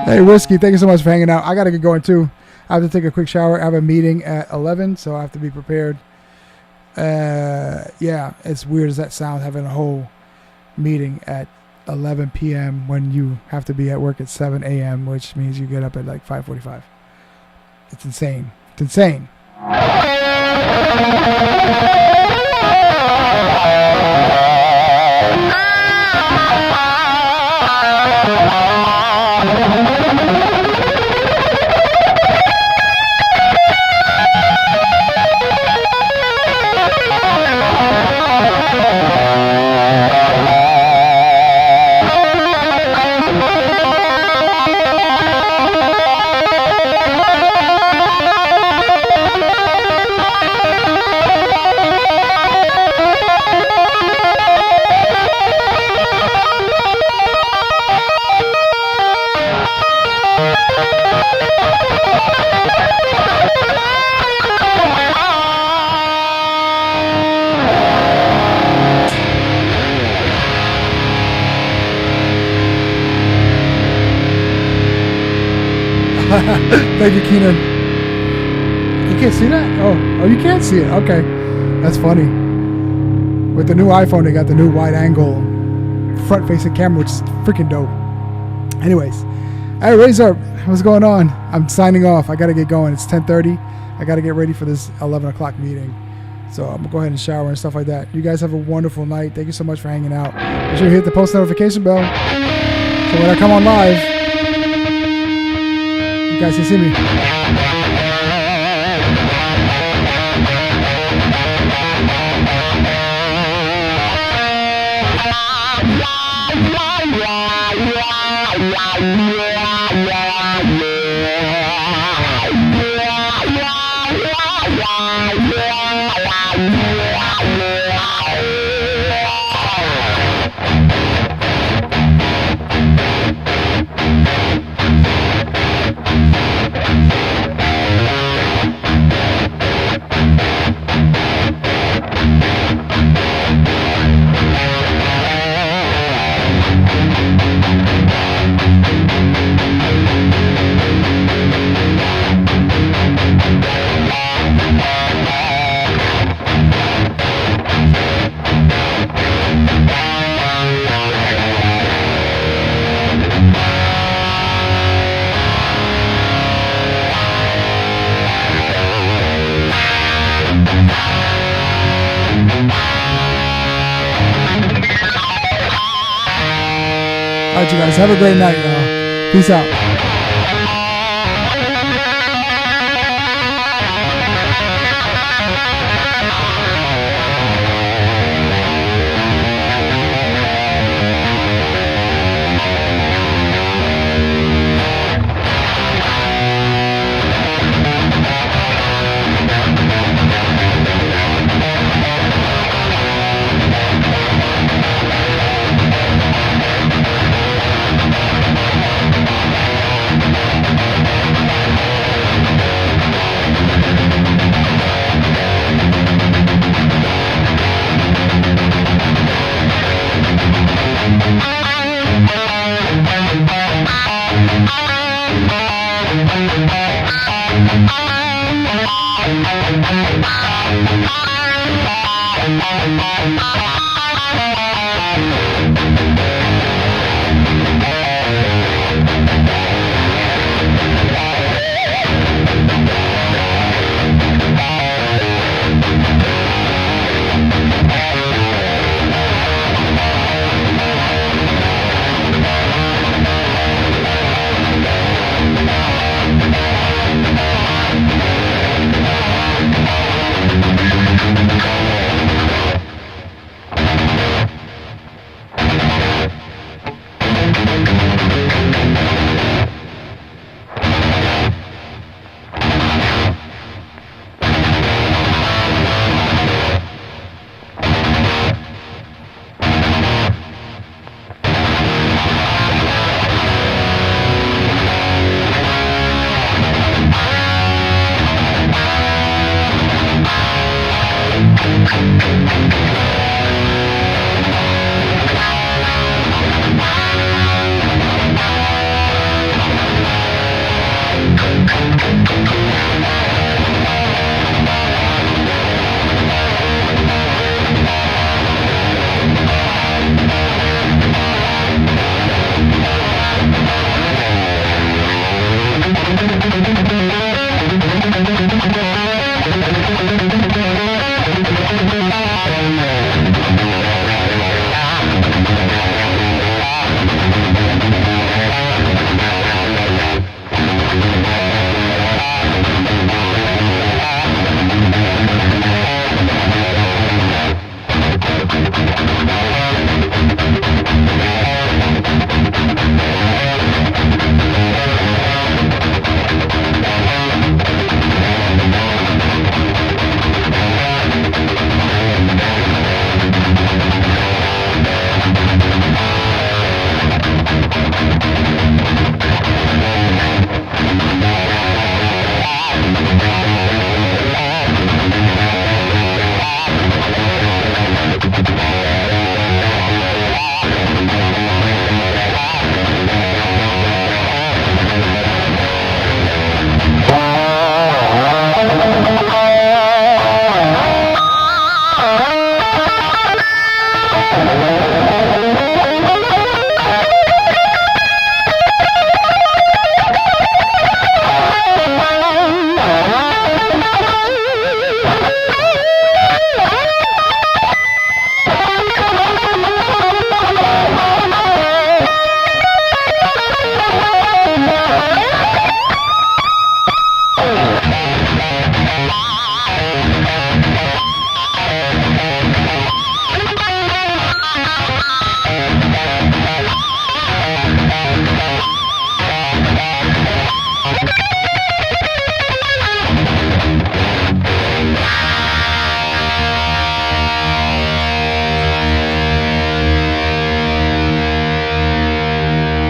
Hey, Whiskey, thank you so much for hanging out. I got to get going, too. I have to take a quick shower. I have a meeting at 11, so I have to be prepared. Yeah, it's weird as that sounds, having a whole meeting at 11 p.m. when you have to be at work at 7 a.m., which means you get up at like 5:45. It's insane. It's insane. Thank you, Keenan. You can't see that? Oh, you can't see it. Okay. That's funny. With the new iPhone, they got the new wide-angle front-facing camera, which is freaking dope. Anyways. Hey, Razor, what's going on? I'm signing off. I got to get going. It's 10:30. I got to get ready for this 11 o'clock meeting. So I'm going to go ahead and shower and stuff like that. You guys have a wonderful night. Thank you so much for hanging out. Make sure you hit the post notification bell so when I come on live, you guys can see me. Yeah. right, you guys. Have a great night, y'all. Peace out.